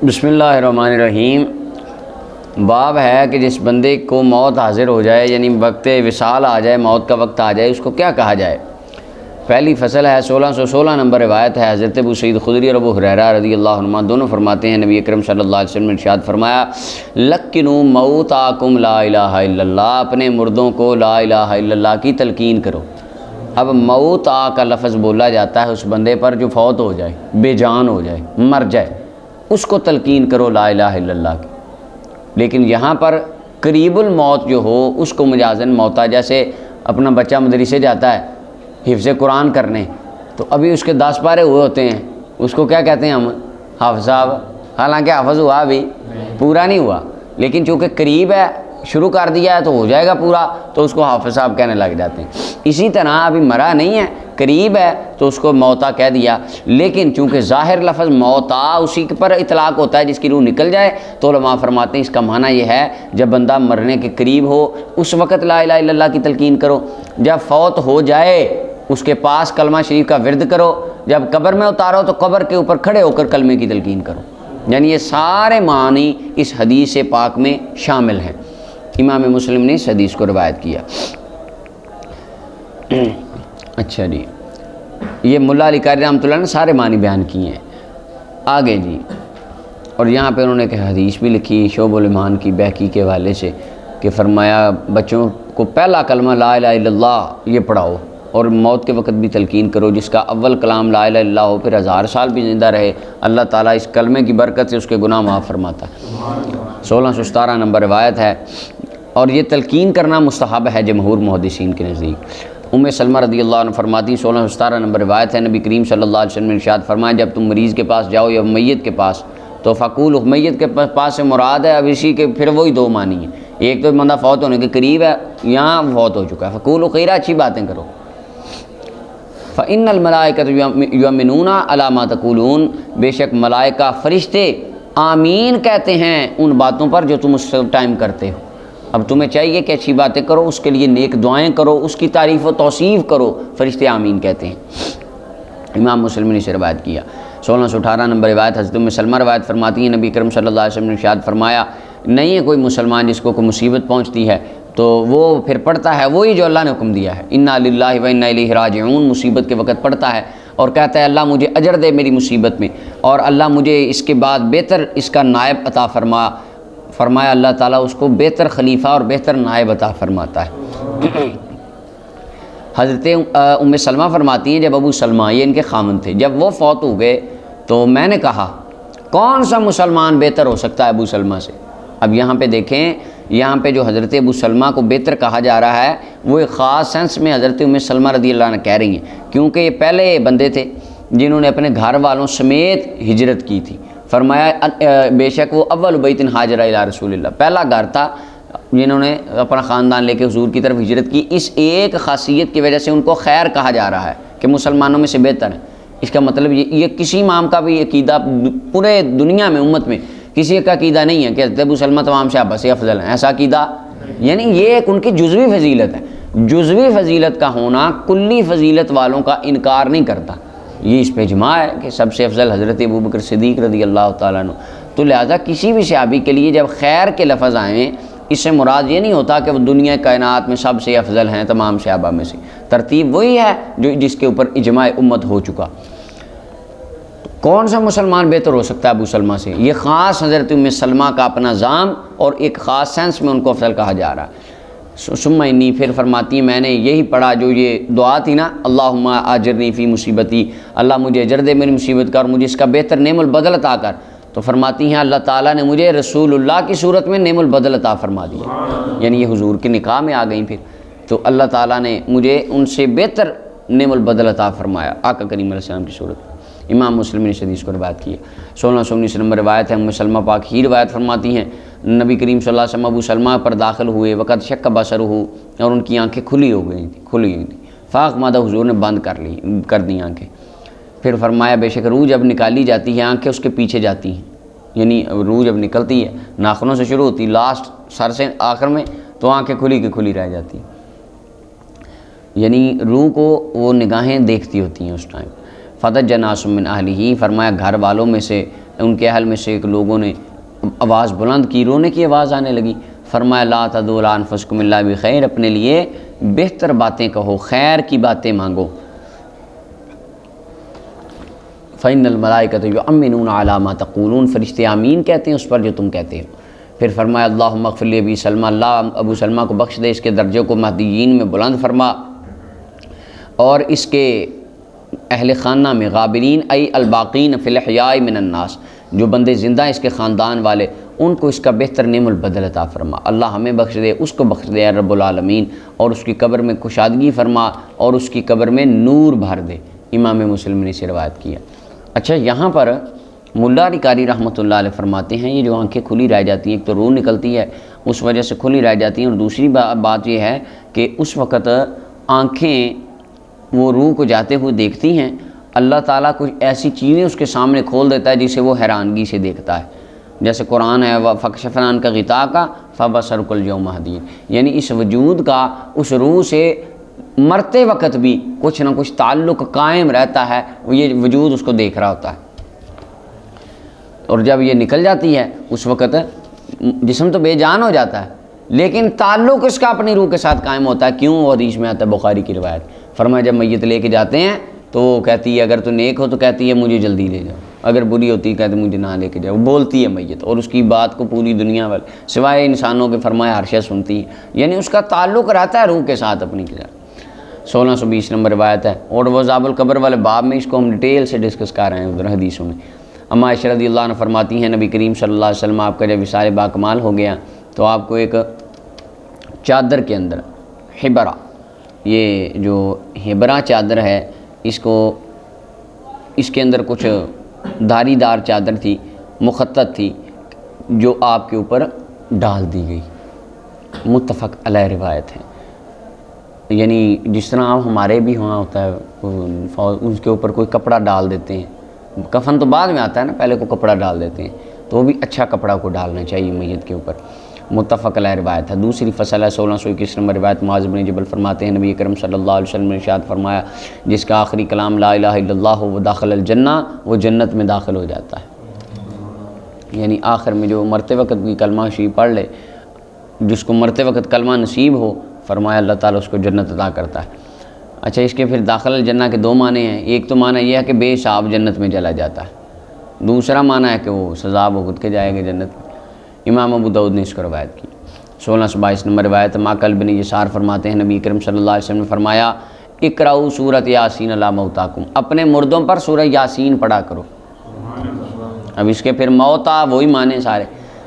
بسم اللہ الرحمن الرحیم۔ باب ہے کہ جس بندے کو موت حاضر ہو جائے، یعنی وقت وصال آ جائے، موت کا وقت آ جائے، اس کو کیا کہا جائے۔ پہلی فصل ہے 1616 نمبر روایت ہے حضرت ابو سعید خدری اور ابو ہریرہ رضی اللہ عنہما دونوں فرماتے ہیں نبی اکرم صلی اللہ علیہ وسلم نے ارشاد فرمایا، لکنوا موتاکم لا الہ الا اللہ، اپنے مردوں کو لا الہ الا اللہ کی تلقین کرو۔ اب موت کا لفظ بولا جاتا ہے اس بندے پر جو فوت ہو جائے، بے جان ہو جائے، مر جائے، اس کو تلقین کرو لا الہ الا اللہ کی۔ لیکن یہاں پر قریب الموت جو ہو اس کو مجازن موتا، جیسے اپنا بچہ مدرسے جاتا ہے حفظ قرآن کرنے، تو ابھی اس کے 10 پارے ہوئے ہوتے ہیں، اس کو کیا کہتے ہیں ہم؟ حافظ صاحب، حالانکہ حافظ ہوا بھی پورا نہیں ہوا، لیکن چونکہ قریب ہے، شروع کر دیا ہے تو ہو جائے گا پورا، تو اس کو حافظ صاحب کہنے لگ جاتے ہیں۔ اسی طرح ابھی مرا نہیں ہے، قریب ہے، تو اس کو موتا کہہ دیا۔ لیکن چونکہ ظاہر لفظ موتا اسی پر اطلاق ہوتا ہے جس کی روح نکل جائے، تو علماء فرماتے ہیں اس کا معنی یہ ہے جب بندہ مرنے کے قریب ہو اس وقت لا الہ الا اللہ کی تلقین کرو، جب فوت ہو جائے اس کے پاس کلمہ شریف کا ورد کرو، جب قبر میں اتارو تو قبر کے اوپر کھڑے ہو کر کلمے کی تلقین کرو۔ یعنی یہ سارے معنی اس حدیث پاک میں شامل ہیں۔ امام مسلم نے اس حدیث کو روایت کیا۔ اچھا جی، یہ ملا علی قاری رحمۃ اللہ نے سارے معنی بیان کیے ہیں۔ آگے جی، اور یہاں پہ انہوں نے کہ حدیث بھی لکھی شعب الایمان کی بہقی کے حوالے سے، کہ فرمایا بچوں کو پہلا کلمہ لا الہ الا اللہ یہ پڑھاؤ، اور موت کے وقت بھی تلقین کرو، جس کا اول کلام لا الہ الا اللہ ہو، پھر 1000 سال بھی زندہ رہے، اللہ تعالیٰ اس کلمے کی برکت سے اس کے گناہ معاف فرماتا ہے۔ 1617 نمبر روایت ہے، اور یہ تلقین کرنا مستحب ہے جمہور محدثین کے نزدیک۔ سلمہ رضی اللہ عنہ فرماتی 1617 نمبر روایت ہے، نبی کریم صلی اللہ علیہ وسلم نے ارشاد فرمایا، جب تم مریض کے پاس جاؤ یا میت کے پاس تو فقول، میت کے پاس سے مراد ہے اب اسی کے پھر وہی دو معنی ہیں، ایک تو بندہ فوت ہونے کے قریب ہے، یہاں فوت ہو چکا ہے، فقول خیرہ اچھی باتیں کرو۔ فإن الملائکۃ یؤمنون علی ما تقولون، بے شک ملائکہ فرشتے آمین کہتے ہیں ان باتوں پر جو تم اس ٹائم کرتے ہو۔ اب تمہیں چاہیے کہ اچھی باتیں کرو، اس کے لیے نیک دعائیں کرو، اس کی تعریف و توصیف کرو، فرشتے آمین کہتے ہیں۔ امام مسلم نے اسے روایت کیا۔ 1618 نمبر روایت حضرت ام سلمہ روایت فرماتی ہیں، نبی کرم صلی اللہ علیہ وسلم نے ارشاد فرمایا، نہیں ہے کوئی مسلمان جس کو کوئی مصیبت پہنچتی ہے تو وہ پھر پڑھتا ہے وہی جو اللہ نے حکم دیا ہے، انا للہ و انا الیہ راجعون، مصیبت کے وقت پڑھتا ہے اور کہتا ہے اللہ مجھے اجر دے میری مصیبت میں، اور اللہ مجھے اس کے بعد بہتر اس کا نائب عطا فرمایا اللہ تعالیٰ اس کو بہتر خلیفہ اور بہتر نائب عطا فرماتا ہے۔ حضرت ام سلمہ فرماتی ہیں جب ابو سلمہ یہ ان کے خامن تھے، جب وہ فوت ہو گئے تو میں نے کہا کون سا مسلمان بہتر ہو سکتا ہے ابو سلمہ سے۔ اب یہاں پہ دیکھیں، یہاں پہ جو حضرت ابو سلمہ کو بہتر کہا جا رہا ہے وہ ایک خاص سینس میں حضرت ام سلمہ رضی اللہ عنہ کہہ رہی ہیں، کیونکہ یہ پہلے بندے تھے جنہوں نے اپنے گھر والوں سمیت ہجرت کی تھی۔ فرمایا بے شک وہ اول بیت ہاجر الی رسول اللہ، پہلا گھر تھا جنہوں نے اپنا خاندان لے کے حضور کی طرف ہجرت کی۔ اس ایک خاصیت کی وجہ سے ان کو خیر کہا جا رہا ہے کہ مسلمانوں میں سے بہتر ہے۔ اس کا مطلب یہ کسی امام کا بھی عقیدہ پورے دنیا میں امت میں کسی کا عقیدہ نہیں ہے کہ حضرت ابو سلمہ تمام صحابہ سے افضل ہیں، ایسا عقیدہ، یعنی یہ ایک ان کی جزوی فضیلت ہے۔ جزوی فضیلت کا ہونا کلی فضیلت والوں کا انکار نہیں کرتا، یہ اس پہ اجماع ہے کہ سب سے افضل حضرت ابوبکر صدیق رضی اللہ تعالیٰ عنہ۔ تو لہٰذا کسی بھی صحابی کے لیے جب خیر کے لفظ آئیں، اس سے مراد یہ نہیں ہوتا کہ وہ دنیا کائنات میں سب سے افضل ہیں تمام صحابہ میں سے، ترتیب وہی ہے جو جس کے اوپر اجماع امت ہو چکا۔ کون سا مسلمان بہتر ہو سکتا ہے ابو سلمہ سے؟ یہ خاص حضرت ام سلمہ کا اپنا ذام اور ایک خاص سینس میں ان کو افضل کہا جا رہا ہے۔ ثم انی، پھر فرماتی ہیں میں نے یہی پڑھا جو یہ دعا تھی نا، اللہم آجرنی فی مصیبتی، اللہ مجھے اجر دے میری مصیبت کا اور مجھے اس کا بہتر نعم البدل عطا کر، تو فرماتی ہیں اللہ تعالیٰ نے مجھے رسول اللہ کی صورت میں نعم البدل عطا فرما دیا، یعنی یہ حضور کے نکاح میں آ گئیں، پھر تو اللہ تعالیٰ نے مجھے ان سے بہتر نعم البدل عطا فرمایا آقا کریم علیہ السلام کی صورت میں۔ امام مسلم نے اس حدیث کو روایت کی ہے۔ 1619 نمبر روایت ہے، ام سلمہ پاک ہی روایت فرماتی ہیں نبی کریم صلی اللہ علیہ وسلم ابو سلمہ پر داخل ہوئے، وقت شک بصرہ، اور ان کی آنکھیں کھلی ہوئی تھیں، فاق مادہ حضور نے بند کر دی آنکھیں۔ پھر فرمایا بے شک روح جب نکالی جاتی ہے آنکھیں اس کے پیچھے جاتی ہیں، یعنی روح جب نکلتی ہے ناخنوں سے شروع ہوتی، لاسٹ سر سے آخر میں، تو آنکھیں کھلی کی کھلی رہ جاتی ہیں، یعنی روح کو وہ نگاہیں دیکھتی ہوتی ہیں اس ٹائم۔ فَضَجَّ نَاسٌ مِّنْ أَهْلِهِ، فرمایا گھر والوں میں سے ان کے اہل میں سے ایک لوگوں نے آواز بلند کی، رونے کی آواز آنے لگی۔ فرمایا لا تدعوا علی انفسکم الا بخیر، اپنے لیے بہتر باتیں کہو، خیر کی باتیں مانگو۔ فإن الملائکۃ یؤمنون علی ما تقولون، فرشتے آمین کہتے ہیں اس پر جو تم کہتے ہو۔ پھر فرمایا اللہم اغفر لی ابی سلمہ، اللہ ابو سلمہ کو بخش دے، اس کے درجے کو مہدیین میں بلند فرما، اور اس کے اہل خانہ میں غابرین ای الباقین فی الاحیاء من الناس، جو بندے زندہ اس کے خاندان والے، ان کو اس کا بہتر نعم البدل عطا فرما۔ اللہ ہمیں بخش دے، اس کو بخش دے اے رب العالمین، اور اس کی قبر میں کشادگی فرما اور اس کی قبر میں نور بھر دے۔ امام مسلم نے اسے روایت کیا۔ اچھا، یہاں پر ملا علی قاری رحمۃ اللہ علیہ فرماتے ہیں یہ جو آنکھیں کھلی رہ جاتی ہیں، ایک تو روح نکلتی ہے اس وجہ سے کھلی رہ جاتی ہیں، اور دوسری بات یہ ہے کہ اس وقت آنکھیں وہ روح کو جاتے ہوئے دیکھتی ہیں، اللہ تعالیٰ کچھ ایسی چیزیں اس کے سامنے کھول دیتا ہے جسے وہ حیرانگی سے دیکھتا ہے، جیسے قرآن ہے فَكَشَفْنَا عَنْكَ غِطَاءَكَ فَبَصَرُكَ الْيَوْمَ حَدِيدٌ، یعنی اس وجود کا اس روح سے مرتے وقت بھی کچھ نہ کچھ تعلق قائم رہتا ہے، یہ وجود اس کو دیکھ رہا ہوتا ہے، اور جب یہ نکل جاتی ہے اس وقت جسم تو بے جان ہو جاتا ہے لیکن تعلق اس کا اپنی روح کے ساتھ قائم ہوتا ہے۔ کیوں؟ وہ حدیث میں آتا ہے بخاری کی روایت، فرمایا جب میت لے کے جاتے ہیں تو وہ کہتی ہے اگر تو نیک ہو تو کہتی ہے مجھے جلدی لے جاؤ، اگر بری ہوتی ہے کہتے مجھے نہ لے کے جاؤ، بولتی ہے میت، اور اس کی بات کو پوری دنیا والے سوائے انسانوں کے فرمایا عرشہ سنتی ہے، یعنی اس کا تعلق رہتا ہے روح کے ساتھ اپنی کے ساتھ۔ 1620 نمبر روایت ہے، اور وہ عذاب القبر والے باب میں اس کو ہم ڈیٹیل سے ڈسکس کر رہے ہیں ادھر حدیثوں میں۔ اما عائشہ رضی اللہ عنہ فرماتی ہیں نبی کریم صلی اللہ علیہ وسلم آپ کا جب وصال باکمال ہو گیا تو آپ کو ایک چادر کے اندر حبرہ، یہ جو حبرہ چادر ہے اس کے اندر کچھ دھاری دار چادر تھی، مخطط تھی، جو آپ کے اوپر ڈال دی گئی، متفق علیہ روایت ہے۔ یعنی جس طرح آپ ہمارے بھی وہاں ہوتا ہے اس کے اوپر کوئی کپڑا ڈال دیتے ہیں، کفن تو بعد میں آتا ہے نا، پہلے کو کپڑا ڈال دیتے ہیں، تو وہ بھی اچھا کپڑا کو ڈالنا چاہیے میت کے اوپر، متفق علیہ روایت ہے۔ دوسری فصل ہے 1621 نمبر روایت، معاذ بن جبل فرماتے ہیں نبی اکرم صلی اللہ علیہ وسلم نے ارشاد فرمایا جس کا آخری کلام لا الہ الا اللہ ہو وہ داخل الجنہ، وہ جنت میں داخل ہو جاتا ہے۔ یعنی آخر میں جو مرتے وقت بھی کلمہ شریف پڑھ لے، جس کو مرتے وقت کلمہ نصیب ہو، فرمایا اللہ تعالیٰ اس کو جنت عطا کرتا ہے۔ اچھا، اس کے پھر داخل الجنہ کے دو معنی ہیں، ایک تو معنی یہ ہے کہ بے حساب جنت میں چلا جاتا ہے، دوسرا معنی ہے کہ وہ سزا بھگت کے جائے گا جنت میں۔ امام ابو داؤد نے اس کو روایت کی۔ 1622 نمبر روایت، ماکل بن یسار فرماتے ہیں نبی کریم صلی اللہ علیہ وسلم نے فرمایا اقرؤ سورۃ یاسین علی موتاکم، اپنے مردوں پر سورہ یاسین پڑھا کرو۔ اب اس کے پھر موتا وہی معنی سارے،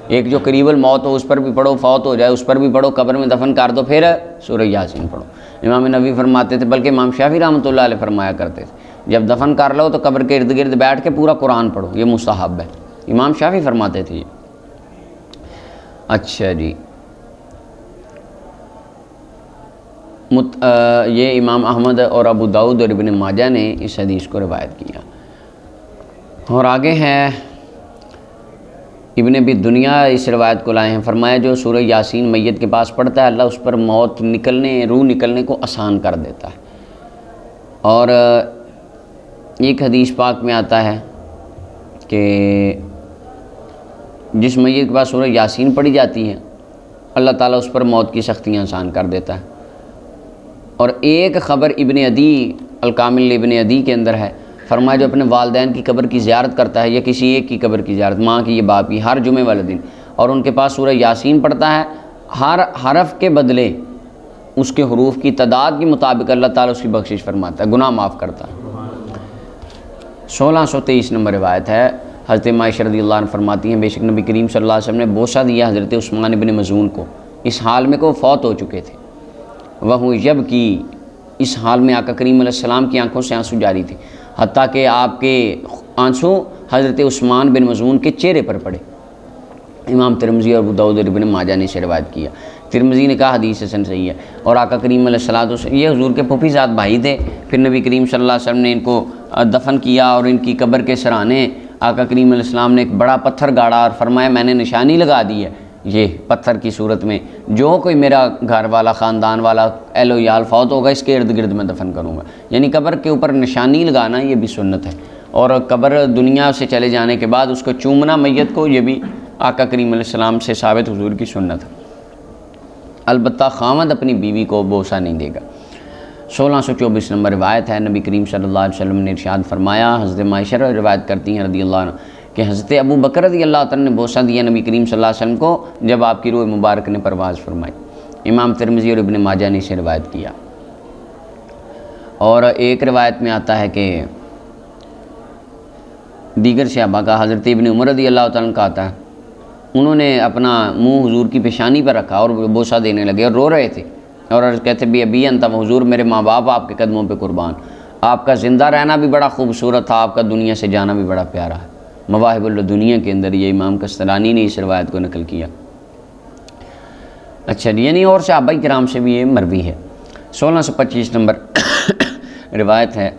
ایک جو قریب الموت ہو اس پر بھی پڑھو، فوت ہو جائے اس پر بھی پڑھو، قبر میں دفن کر دو پھر سورہ یاسین پڑھو۔ امام نبوی فرماتے تھے، بلکہ امام شافعی رحمۃ اللہ علیہ فرمایا کرتے تھے جب دفن کر لو تو قبر کے ارد گرد بیٹھ کے پورا قرآن پڑھو، یہ مستحب ہے، امام شافعی فرماتے تھے یہ۔ اچھا جی، یہ امام احمد اور ابو داؤد اور ابن ماجہ نے اس حدیث کو روایت کیا۔ اور آگے ہے ابن ابی دنیا اس روایت کو لائے ہیں، فرمایا جو سورہ یاسین میت کے پاس پڑھتا ہے اللہ اس پر موت نکلنے، روح نکلنے کو آسان کر دیتا ہے۔ اور ایک حدیث پاک میں آتا ہے کہ جس میت کے پاس سورہ یاسین پڑھی جاتی ہے اللہ تعالیٰ اس پر موت کی سختیاں آسان کر دیتا ہے۔ اور ایک خبر ابن عدی الکامل ابن عدی کے اندر ہے، فرمایا جو اپنے والدین کی قبر کی زیارت کرتا ہے یا کسی ایک کی قبر کی زیارت، ماں کی یا باپ کی، ہر جمعے والے دن، اور ان کے پاس سورہ یاسین پڑھتا ہے، ہر حرف کے بدلے اس کے حروف کی تعداد کے مطابق اللہ تعالیٰ اس کی بخشش فرماتا ہے، گناہ معاف کرتا ہے۔ 1623 نمبر روایت ہے، حضرت عائشہ رضی اللہ عنہ فرماتی ہیں بے شک نبی کریم صلی اللہ علیہ وسلم نے بوسہ دیا حضرت عثمان بن مظعون کو اس حال میں کہ وہ فوت ہو چکے تھے، وہ یب کی، اس حال میں آقا کریم علیہ السلام کی آنکھوں سے آنسو جاری تھے، حتیٰ کہ آپ کے آنسو حضرت عثمان بن مظعون کے چہرے پر پڑے۔ امام ترمذی اور ابو داؤد اور ابن ماجہ نے اسے روایت کیا۔ ترمذی نے کہا حدیث حسن صحیح ہے، اور آقا کریم علیہ السلام یہ حضور کے پھوپھی زاد بھائی تھے، پھر نبی کریم صلی اللہ علیہ وسلم نے ان کو دفن کیا اور ان کی قبر کے سرانے آقا کریم علیہ السلام نے ایک بڑا پتھر گاڑا اور فرمایا میں نے نشانی لگا دی ہے یہ پتھر کی صورت میں، جو کوئی میرا گھر والا خاندان والا اہل و عیال فوت ہوگا اس کے ارد گرد میں دفن کروں گا، یعنی قبر کے اوپر نشانی لگانا یہ بھی سنت ہے۔ اور قبر دنیا سے چلے جانے کے بعد اس کو چومنا میت کو، یہ بھی آقا کریم علیہ السلام سے ثابت حضور کی سنت ہے۔ البتہ خاوند اپنی بیوی کو بوسہ نہیں دے گا۔ 1624 نمبر روایت ہے، نبی کریم صلی اللہ علیہ وسلم نے ارشاد فرمایا، حضرت عائشہ روایت کرتی ہیں رضی اللہ عنہ کہ حضرت ابو بکر رضی اللہ تعالیٰ نے بوسہ دیا نبی کریم صلی اللہ علیہ وسلم کو جب آپ کی روح مبارک نے پرواز فرمائی۔ امام ترمذی اور ابن ماجہ نے اسے روایت کیا۔ اور ایک روایت میں آتا ہے کہ دیگر صحابہ کا، حضرت ابن عمر رضی اللہ تعالیٰ کا آتا ہے، انہوں نے اپنا منہ حضور کی پیشانی پر رکھا اور بوسہ دینے لگے اور رو رہے تھے اور عرض کہتے بھی ابی انت، حضور میرے ماں باپ آپ کے قدموں پہ قربان، آپ کا زندہ رہنا بھی بڑا خوبصورت تھا، آپ کا دنیا سے جانا بھی بڑا پیارا ہے۔ مواہب الدنیا کے اندر یہ امام کستلانی نے اس روایت کو نقل کیا۔ اچھا جی، یعنی اور صحابہ کرام سے بھی یہ مروی ہے۔ 1625 نمبر روایت ہے،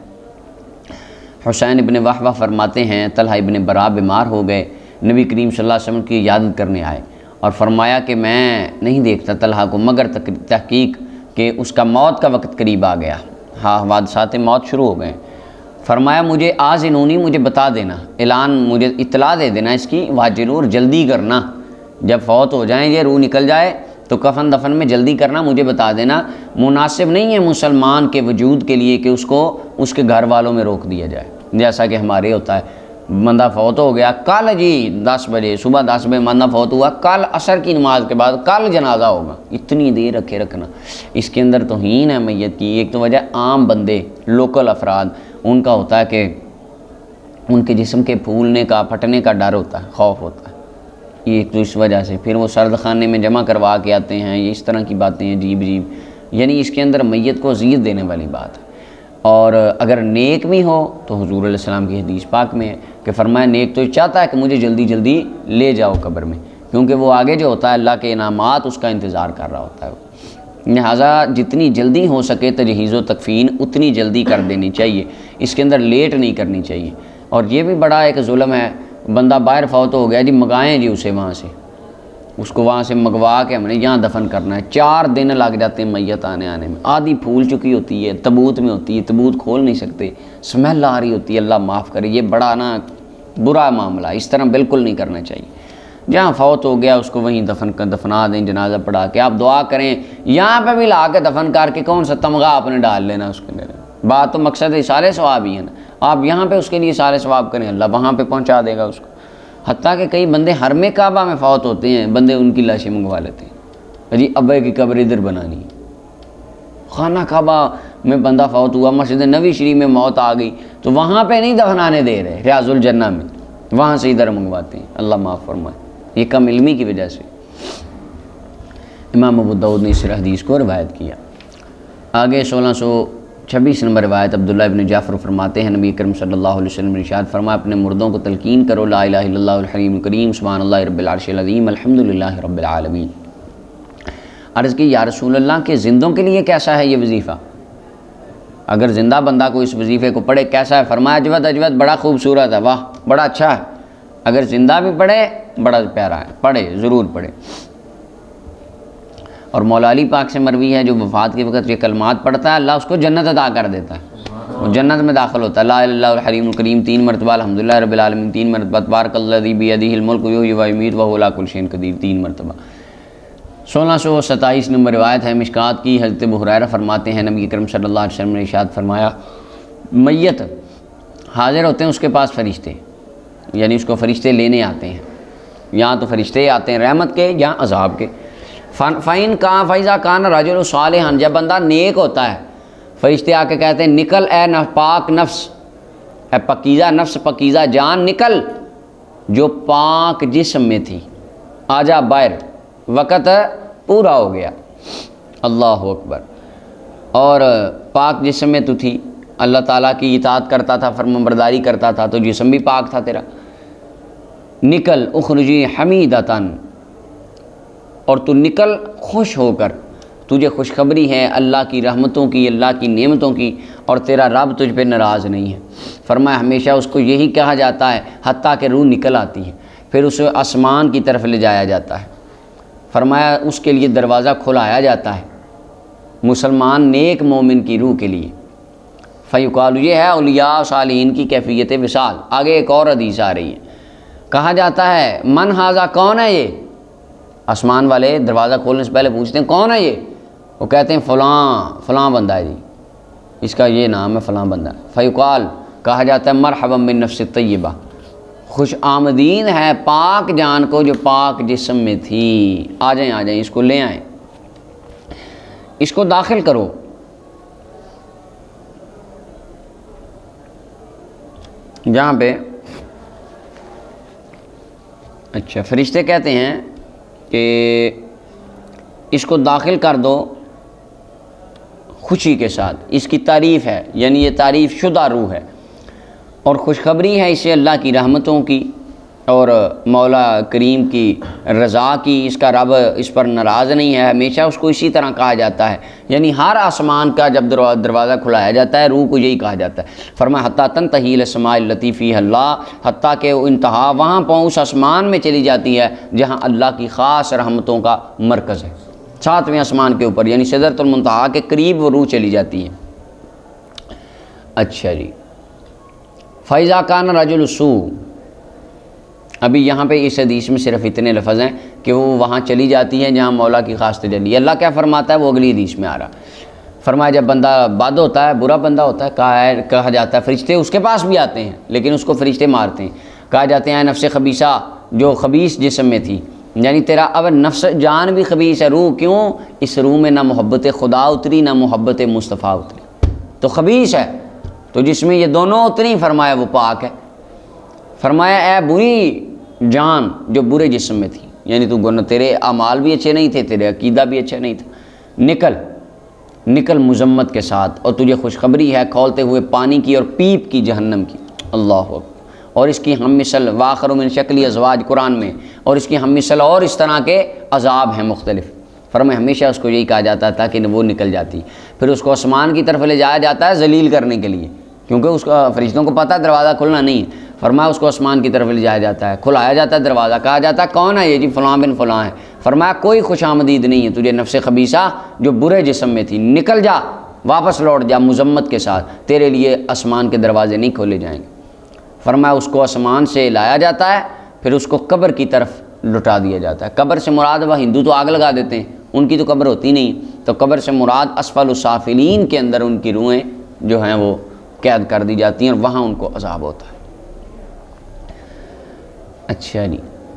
حسین ابن وہبہ فرماتے ہیں طلحہ ابن برا بیمار ہو گئے، نبی کریم صلی اللہ علیہ وسلم کی عیادت کرنے آئے اور فرمایا کہ میں نہیں دیکھتا طلحہ کو مگر تحقیق کہ اس کا موت کا وقت قریب آ گیا، ہاں حادثات موت شروع ہو گئے۔ فرمایا مجھے آذنونی، مجھے بتا دینا، اعلان مجھے اطلاع دے دینا اس کی، واجلور جلدی کرنا، جب فوت ہو جائیں یہ روح نکل جائے تو کفن دفن میں جلدی کرنا، مجھے بتا دینا۔ مناسب نہیں ہے مسلمان کے وجود کے لیے کہ اس کو اس کے گھر والوں میں روک دیا جائے، جیسا کہ ہمارے ہوتا ہے، بندہ فوت ہو گیا کل جی 10 بجے، صبح 10 بجے بندہ فوت ہوا، کل عصر کی نماز کے بعد کل جنازہ ہوگا، اتنی دیر رکھے رکھنا، اس کے اندر توہین ہے میت کی۔ ایک تو وجہ عام بندے، لوکل افراد، ان کا ہوتا ہے کہ ان کے جسم کے پھولنے کا پھٹنے کا ڈر ہوتا ہے، خوف ہوتا ہے، یہ ایک تو اس وجہ سے پھر وہ سرد خانے میں جمع کروا کے آتے ہیں، یہ اس طرح کی باتیں عجیب عجیب، یعنی اس کے اندر میت کو اذیت دینے والی بات ہے۔ اور اگر نیک بھی ہو تو حضور علیہ السلام کی حدیث پاک میں ہے کہ فرمایا نیک تو چاہتا ہے کہ مجھے جلدی جلدی لے جاؤ قبر میں، کیونکہ وہ آگے جو ہوتا ہے اللہ کے انعامات اس کا انتظار کر رہا ہوتا ہے، لہٰذا جتنی جلدی ہو سکے تجہیز و تکفین اتنی جلدی کر دینی چاہیے، اس کے اندر لیٹ نہیں کرنی چاہیے۔ اور یہ بھی بڑا ایک ظلم ہے، بندہ باہر فوت ہو گیا جی، منگائیں جی اسے وہاں سے، اس کو وہاں سے منگوا کے ہم نے یہاں دفن کرنا ہے، 4 دن لگ جاتے ہیں میت آنے میں، آدھی پھول چکی ہوتی ہے، تبوت میں ہوتی ہے، تبوت کھول نہیں سکتے، سمیل آ رہی ہوتی ہے، اللہ معاف کرے، یہ بڑا نا برا معاملہ، اس طرح بالکل نہیں کرنا چاہیے۔ جہاں فوت ہو گیا اس کو وہیں دفنا دیں، جنازہ پڑھا کے، آپ دعا کریں، یہاں پہ بھی لا کے دفن کر کے کون سا تمغہ آپ نے ڈال لینا اس کے اندر، بات تو مقصد ہے سارے ثواب ہی ہے نا، آپ یہاں پہ اس کے لیے سارے ثواب کریں، اللہ وہاں پہ پہنچا دے گا اس کو۔ حتیٰ کہ کئی بندے حرم کعبہ میں فوت ہوتے ہیں، بندے ان کی لاشیں منگوا لیتے ہیں، جی ابے کی قبر ادھر بنانی ہے، خانہ کعبہ میں بندہ فوت ہوا، مسجد نبوی شریف میں موت آ گئی تو وہاں پہ نہیں دفنانے دے رہے، ریاض الجنہ میں، وہاں سے ادھر منگواتے ہیں، اللہ معاف فرمائے، یہ کم علمی کی وجہ سے۔ امام ابو داؤد نے اس حدیث کو روایت کیا۔ آگے 1626 نمبر روایت عبداللہ ابن جعفر فرماتے ہیں نبی کریم صلی اللہ علیہ وسلم نے ارشاد فرمایا اپنے مردوں کو تلقین کرو، لا الہ الا اللہ الحلیم الکریم سبحان اللہ رب العرش العظیم الحمدللہ رب العالمین۔ عرض کی یا رسول اللہ کے زندوں کے لیے کیسا ہے یہ وظیفہ؟ اگر زندہ بندہ کو اس وظیفے کو پڑھے کیسا ہے؟ فرمایا اجود بڑا خوبصورت ہے، واہ بڑا اچھا ہے، اگر زندہ بھی پڑھے بڑا پیارا ہے، پڑھے ضرور پڑھے۔ اور مولا علی پاک سے مروی ہے جو وفات کے وقت یہ کلمات پڑھتا ہے اللہ اس کو جنت عطا کر دیتا ہے، وہ جنت میں داخل ہوتا ہے، لا الہ الا اللہ الحلیم الکریم 3 مرتبہ، الحمدللہ رب العالمین 3 مرتبہ، تبارک الذی بیدہ الملک یحیی و یمیت وہو علی کل شیء قدیر 3 مرتبہ۔ 1627 نمبر روایت ہے مشکات کی، حضرت ابو ہریرہ فرماتے ہیں نبی کریم صلی اللہ علیہ وسلم نے ارشاد فرمایا میت حاضر ہوتے ہیں اس کے پاس فرشتے، یعنی اس کو فرشتے لینے آتے ہیں، یہاں تو فرشتے آتے ہیں رحمت کے یا عذاب کے۔ فَإِذَا كَانَ رَجُلٌ صَالِحًا، جب بندہ نیک ہوتا ہے فرشتے آ کے کہتے ہیں نکل اے پاک نفس، اے پکیزہ نفس، پکیزہ جان نکل جو پاک جسم میں تھی، آجا باہر، وقت پورا ہو گیا، اللہ اکبر، اور پاک جسم میں تو تھی، اللہ تعالیٰ کی اطاعت کرتا تھا، فرمانبرداری کرتا تھا تو جسم بھی پاک تھا تیرا، نکل اخرجی حمیدتاً، اور تو نکل خوش ہو کر، تجھے خوشخبری ہے اللہ کی رحمتوں کی، اللہ کی نعمتوں کی، اور تیرا رب تجھ پہ ناراض نہیں ہے۔ فرمایا ہمیشہ اس کو یہی کہا جاتا ہے حتیٰ کہ روح نکل آتی ہے، پھر اسے آسمان کی طرف لے جایا جاتا ہے، فرمایا اس کے لیے دروازہ کھلایا جاتا ہے مسلمان نیک مومن کی روح کے لیے، فیقال، یہ ہے اولیاء صالحین کی کیفیت وصال۔ آگے ایک اور حدیث آ رہی ہے، کہا جاتا ہے من ھذا، کون ہے یہ؟ آسمان والے دروازہ کھولنے سے پہلے پوچھتے ہیں کون ہے یہ؟ وہ کہتے ہیں فلاں فلاں بندہ ہے جی، اس کا یہ نام ہے فلاں بندہ۔ فیقال، کہا جاتا ہے مرحبا من نفس طیبہ، خوش آمدین ہے پاک جان کو جو پاک جسم میں تھی، آ جائیں آ جائیں، اس کو لے آئیں، اس کو داخل کرو۔ جہاں پہ اچھا فرشتے کہتے ہیں کہ اس کو داخل کر دو خوشی کے ساتھ، اس کی تعریف ہے، یعنی یہ تعریف شدہ روح ہے، اور خوشخبری ہے اسے اللہ کی رحمتوں کی اور مولا کریم کی رضا کی، اس کا رب اس پر ناراض نہیں ہے، ہمیشہ اس کو اسی طرح کہا جاتا ہے۔ یعنی ہر آسمان کا جب دروازہ کھلایا جاتا ہے روح کو یہی کہا جاتا ہے۔ فرمایا حتیٰ تنتہی الی السماء التی فیہا اللہ، حتیٰ کہ وہ انتہا وہاں اس آسمان میں چلی جاتی ہے جہاں اللہ کی خاص رحمتوں کا مرکز ہے، 7ویں آسمان کے اوپر، یعنی سدرۃ المنتہا کے قریب وہ روح چلی جاتی ہے۔ اچھا جی، فَإِذَا كَانَ رَجُلُ السُّوءِ، ابھی یہاں پہ اس حدیث میں صرف اتنے لفظ ہیں کہ وہ وہاں چلی جاتی ہیں جہاں مولا کی خاص تجلی ہے۔ اللہ کیا فرماتا ہے وہ اگلی حدیث میں آ رہا، فرمایا جب بندہ بد ہوتا ہے، برا بندہ ہوتا ہے، کہا جاتا ہے فرشتے اس کے پاس بھی آتے ہیں لیکن اس کو فرشتے مارتے ہیں، کہا جاتے ہیں نفس خبیثہ جو خبیث جسم میں تھی، یعنی تیرا اب نفس جان بھی خبیث ہے، روح کیوں؟ اس روح میں نہ محبت خدا اتری نہ محبت مصطفیٰ اتری، تو خبیث ہے، تو جس میں یہ دونوں اتری، فرمایا وہ پاک ہے۔ فرمایا اے بری جان جو برے جسم میں تھی، یعنی تو گناہ، تیرے اعمال بھی اچھے نہیں تھے، تیرے عقیدہ بھی اچھا نہیں تھا، نکل مذمت کے ساتھ، اور تجھے خوشخبری ہے کھولتے ہوئے پانی کی اور پیپ کی، جہنم کی، اللہ اکبر، اور اس کی ہم مثل واخر من شکلی ازواج قرآن میں، اور اس کی ہم مثل اور اس طرح کے عذاب ہیں مختلف۔ فرمایا ہمیشہ اس کو یہی کہا جاتا تھا کہ وہ نکل جاتی، پھر اس کو آسمان کی طرف لے جایا جاتا ہے ذلیل کرنے کے لیے، کیونکہ اس کا فرشتوں کو پتہ ہے دروازہ کھلنا نہیں ہے۔ فرمایا اس کو آسمان کی طرف لے جایا جاتا ہے، کھلایا جاتا ہے دروازہ، کہا جاتا ہے کون ہے یہ؟ جی فلاں بن فلاں ہے۔ فرمایا کوئی خوش آمدید نہیں ہے تجھے نفس خبیثہ جو برے جسم میں تھی، نکل جا، واپس لوٹ جا مذمت کے ساتھ، تیرے لیے آسمان کے دروازے نہیں کھولے جائیں گے۔ فرمایا اس کو آسمان سے لایا جاتا ہے، پھر اس کو قبر کی طرف لٹا دیا جاتا ہے۔ قبر سے مراد، وہ ہندو تو آگ لگا دیتے ہیں، ان کی تو قبر ہوتی نہیں، تو قبر سے مراد اسفل السافلین کے اندر ان کی روحیں جو ہیں وہ قید کر دی جاتی ہیں اور وہاں ان کو عذاب ہوتا ہے۔ اچھا جی،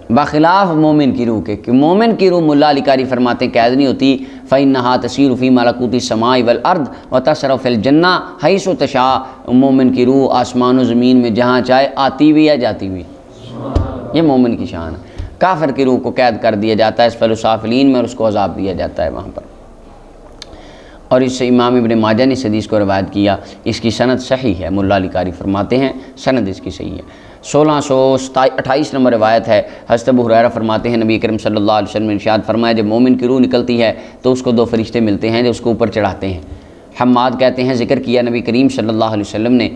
بخلاف مومن کی روح کے، کہ مومن کی روح ملا علی قاری فرماتے ہیں قید نہیں ہوتی، فَإِنَّهَا تَسِيرُ فِي مَلَكُوتِ السَّمَاءِ وَالْأَرْضِ وَتَسْرَعُ فِي الْجَنَّةِ حَيْثُ تَشَاءُ، مومن کی روح آسمان و زمین میں جہاں چاہے آتی بھی ہے جاتی بھی، یہ مومن کی شان ہے۔ کافر کی روح کو قید کر دیا جاتا ہے اسفل السافلین میں اور اس کو عذاب دیا جاتا ہے وہاں پر۔ اور اس سے امام ابن ماجہ نے اس حدیث کو روایت کیا، اس کی سند صحیح ہے، ملا علی قاری فرماتے ہیں سند اس کی صحیح ہے۔ 1628 نمبر روایت ہے، حضرت ابو ہریرہ فرماتے ہیں نبی کریم صلی اللہ علیہ وسلم نے ارشاد فرمایا جب مومن کی روح نکلتی ہے تو اس کو 2 فرشتے ملتے ہیں جو اس کو اوپر چڑھاتے ہیں۔ حماد کہتے ہیں ذکر کیا نبی کریم صلی اللہ علیہ وسلم نے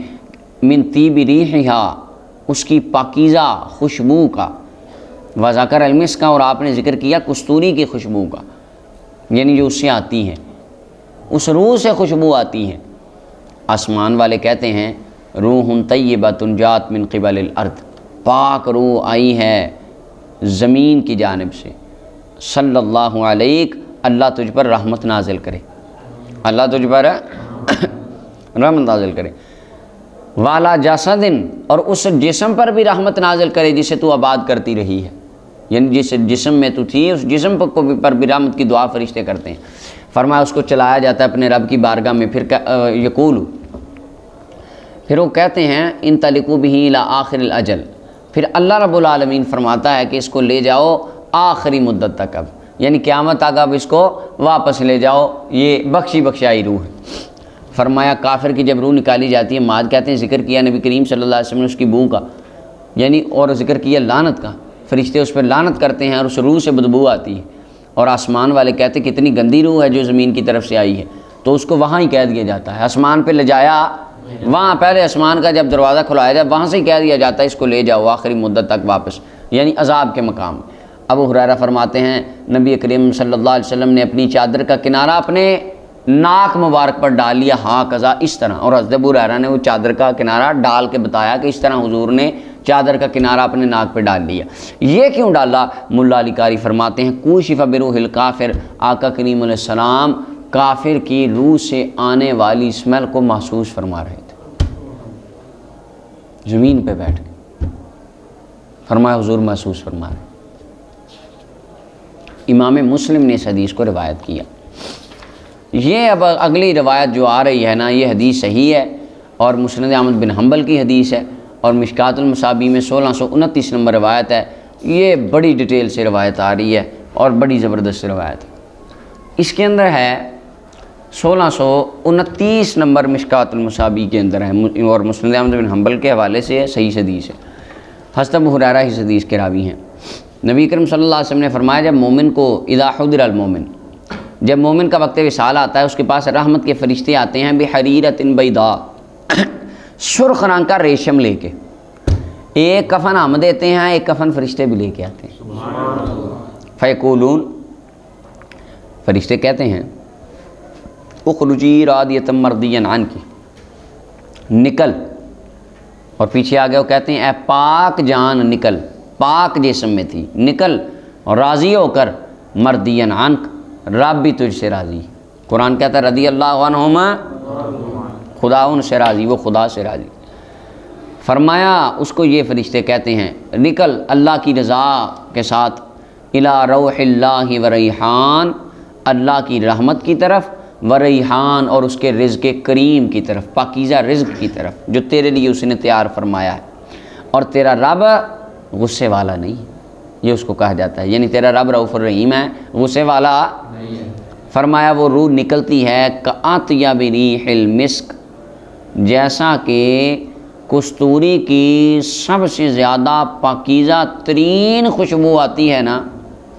من طیب ریحھا، اس کی پاکیزہ خوشبو کا، وذکر المسک کا، اور آپ نے ذکر کیا کستوری کی خوشبو کا، یعنی جو اس سے آتی ہیں، اس روح سے خوشبو آتی ہے۔ آسمان والے کہتے ہیں روح طیبۃ جات من قبل الارض، پاک روح آئی ہے زمین کی جانب سے، صلی اللہ علیہ، اللہ تجھ پر رحمت نازل کرے، اللہ تجھ پر رحمت نازل کرے، والا جسدن، اور اس جسم پر بھی رحمت نازل کرے جسے تو آباد کرتی رہی ہے، یعنی جس جسم میں تو تھی اس جسم پر بھی رحمت کی دعا فرشتے کرتے ہیں۔ فرمایا اس کو چلایا جاتا ہے اپنے رب کی بارگاہ میں، پھر یقول، پھر وہ کہتے ہیں انطلقوا بہ الی آخر الاجل، پھر اللہ رب العالمین فرماتا ہے کہ اس کو لے جاؤ آخری مدت تک، اب یعنی قیامت تک اب اس کو واپس لے جاؤ، یہ بخشی بخشائی روح ہے۔ فرمایا کافر کی جب روح نکالی جاتی ہے، ماد کہتے ہیں ذکر کیا نبی کریم صلی اللہ علیہ وسلم نے اس کی بو کا، یعنی اور ذکر کیا لعنت کا، فرشتے اس پر لعنت کرتے ہیں اور اس روح سے بدبو آتی ہے، اور آسمان والے کہتے ہیں کتنی گندی روح ہے جو زمین کی طرف سے آئی ہے، تو اس کو وہاں ہی قید کیا جاتا ہے، آسمان پہ لے جایا، وہاں پہلے آسمان کا جب دروازہ کھلایا جائے وہاں سے ہی کہہ دیا جاتا ہے اس کو لے جاؤ آخری مدت تک واپس، یعنی عذاب کے مقام۔ ابو ہریرہ فرماتے ہیں نبی کریم صلی اللہ علیہ وسلم نے اپنی چادر کا کنارہ اپنے ناک مبارک پر ڈال لیا، ہاں قضا اس طرح، اور حضرت ابو ہریرہ نے وہ چادر کا کنارہ ڈال کے بتایا کہ اس طرح حضور نے چادر کا کنارہ اپنے ناک پہ ڈال لیا۔ یہ کیوں ڈالا؟ ملا علی قاری فرماتے ہیں کوشف بروح الکافر، آقا کریم علیہ السلام کافر کی روح سے آنے والی اسمیل کو محسوس فرما رہے تھے، زمین پہ بیٹھ کے فرمایا حضور محسوس فرما رہے۔ امام مسلم نے اس حدیث کو روایت کیا۔ یہ اب اگلی روایت جو آ رہی ہے نا، یہ حدیث صحیح ہے اور مسند احمد بن حنبل کی حدیث ہے اور مشکات المصابیح میں 1629 نمبر روایت ہے۔ یہ بڑی ڈیٹیل سے روایت آ رہی ہے اور بڑی زبردست روایت ہے۔ اس کے اندر ہے 1629 نمبر مشکات المصابیح کے اندر ہے اور مسند احمد بن حنبل کے حوالے سے ہے، صحیح حدیث ہے۔ حضرت ابو ہریرہ اس حدیث کے راوی ہیں۔ نبی کریم صلی اللہ علیہ وسلم نے فرمایا جب مومن کو اذا حضر المومن، جب مومن کا وقت وصال آتا ہے، اس کے پاس رحمت کے فرشتے آتے ہیں بحریرۃ بیضاء، سرخ رنگ کا ریشم لے کے، ایک کفن ہم دیتے ہیں، ایک کفن فرشتے بھی لے کے آتے ہیں۔ فیقولون، فرشتے کہتے ہیں اخرجی راضیۃ مرضیٰ عنک، نکل، اور پیچھے آگے وہ کہتے ہیں اے پاک جان نکل، پاک جسم میں تھی، نکل اور راضی ہو کر، مرضیٰ عنک، رب بھی تجھ سے راضی۔ قرآن کہتا ہے رضی اللہ عنہما، خدا ان سے راضی، وہ خدا سے راضی۔ فرمایا اس کو یہ فرشتے کہتے ہیں نکل اللہ کی رضا کے ساتھ، الی روح اللہ و ریحان، اللہ کی رحمت کی طرف، و ریحان اور اس کے رزق کریم کی طرف، پاکیزہ رزق کی طرف جو تیرے لیے اس نے تیار فرمایا ہے، اور تیرا رب غصے والا نہیں، یہ اس کو کہا جاتا ہے، یعنی تیرا رب رؤوف الرحیم ہے، غصے والا نہیں ہے۔ فرمایا وہ روح نکلتی ہے کأطیب ریح المسک، جیسا کہ کستوری کی سب سے زیادہ پاکیزہ ترین خوشبو آتی ہے نا،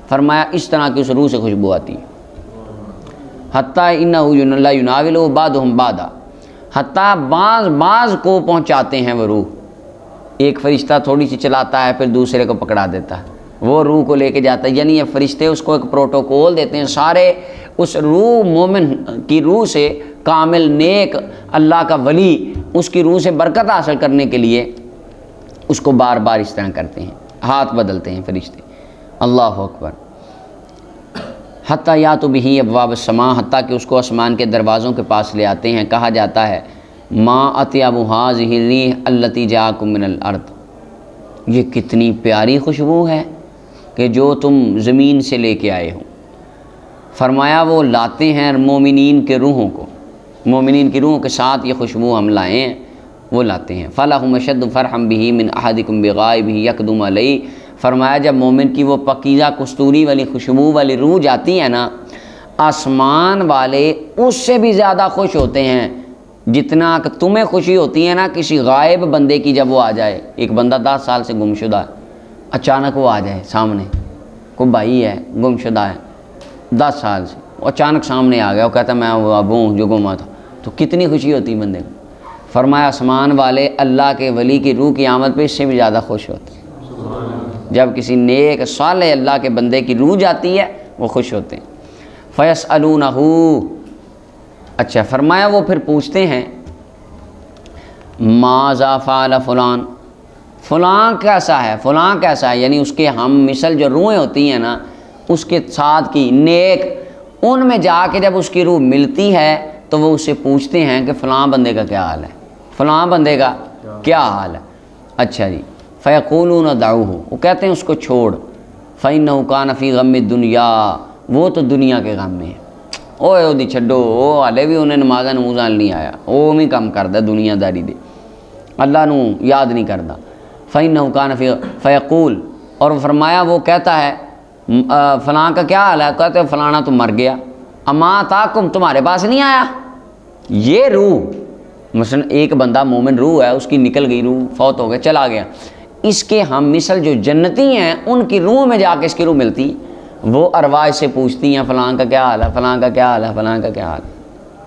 فرمایا اس طرح کی اس روح سے خوشبو آتی ہے۔ حتیٰ انہ لا یناولہ بعضهم بعضا، حتیٰ بعض کو پہنچاتے ہیں وہ روح، ایک فرشتہ تھوڑی سی چلاتا ہے پھر دوسرے کو پکڑا دیتا ہے، وہ روح کو لے کے جاتا ہے، یعنی یہ فرشتے اس کو ایک پروٹوکول دیتے ہیں، سارے اس روح مومن کی روح سے، کامل نیک اللہ کا ولی اس کی روح سے برکت حاصل کرنے کے لیے اس کو بار بار اس طرح کرتے ہیں، ہاتھ بدلتے ہیں فرشتے۔ اللہ اکبر۔ حتیٰ یا تو بھی ابواب السماء، حتیٰ کہ اس کو آسمان کے دروازوں کے پاس لے آتے ہیں، کہا جاتا ہے ما اطیب هذه الريح التي جاءكم من الارض، یہ کتنی پیاری خوشبو ہے کہ جو تم زمین سے لے کے آئے ہو۔ فرمایا وہ لاتے ہیں مومنین کے روحوں کو، مومنین کی روحوں کے ساتھ یہ خوشبو ہم لائے ہیں، وہ لاتے ہیں۔ فَلَهُمْ أَشَدُّ فَرْحًا بِهِ مِنْ أَحَدِكُمْ بِغَائِبِهِ يَقْدُمُ عَلَيْهِ، فرمایا جب مومن کی وہ پاکیزہ کستوری والی خوشبو والی روح جاتی ہے نا، آسمان والے اس سے بھی زیادہ خوش ہوتے ہیں جتنا کہ تمہیں خوشی ہوتی ہے نا کسی غائب بندے کی، جب وہ آ جائے، ایک بندہ 10 سال سے گمشدہ ہے، اچانک وہ آ جائے سامنے، کوئی بھائی ہے گمشدہ ہے 10 سال سے، وہ اچانک سامنے آ گیا، وہ کہتا ہے میں وہ ابو ہوں جو گما تھا، تو کتنی خوشی ہوتی بندے کو۔ فرمایا آسمان والے اللہ کے ولی کی روح کی آمد پہ اس سے بھی زیادہ خوش ہوتے ہیں، جب کسی نیک صالح اللہ کے بندے کی روح جاتی ہے وہ خوش ہوتے ہیں۔ فَيَسْأَلُونَهُ، اچھا فرمایا وہ پھر پوچھتے ہیں ماذا فعل فلان، فلاں کیسا ہے، فلاں کیسا ہے، یعنی اس کے ہم مثل جو روحیں ہوتی ہیں نا اس کے ساتھ کی نیک، ان میں جا کے جب اس کی روح ملتی ہے تو وہ اس سے پوچھتے ہیں کہ فلاں بندے کا کیا حال ہے، فلاں بندے کا کیا حال ہے۔ اچھا جی، فیقولون دعوہ، وہ کہتے ہیں اس کو چھوڑ، فإنہ کان فی غم الدنیا، وہ تو دنیا کے غم میں ہے، اوے دی چھڈو، او ہالے بھی انہیں نمازاں نہیں آیا، او بھی کم کردا دنیا داری دے، اللہ نو یاد نہیں کردا۔ فإنہ کان فی، فیقول، اور فرمایا وہ کہتا ہے فلاں کا کیا حال ہے، کہتے ہیں فلانا تو مر گیا، اما تاکم، تمہارے پاس نہیں آیا۔ یہ روح مثلا ایک بندہ مومن روح ہے، اس کی نکل گئی روح، فوت ہو گیا، چلا گیا، اس کے ہم مثل جو جنتی ہیں ان کی روح میں جا کے اس کی روح ملتی، وہ ارواح سے پوچھتی ہیں فلاں کا کیا حال ہے، فلاں کا کیا حال ہے، فلاں کا کیا حال ہے،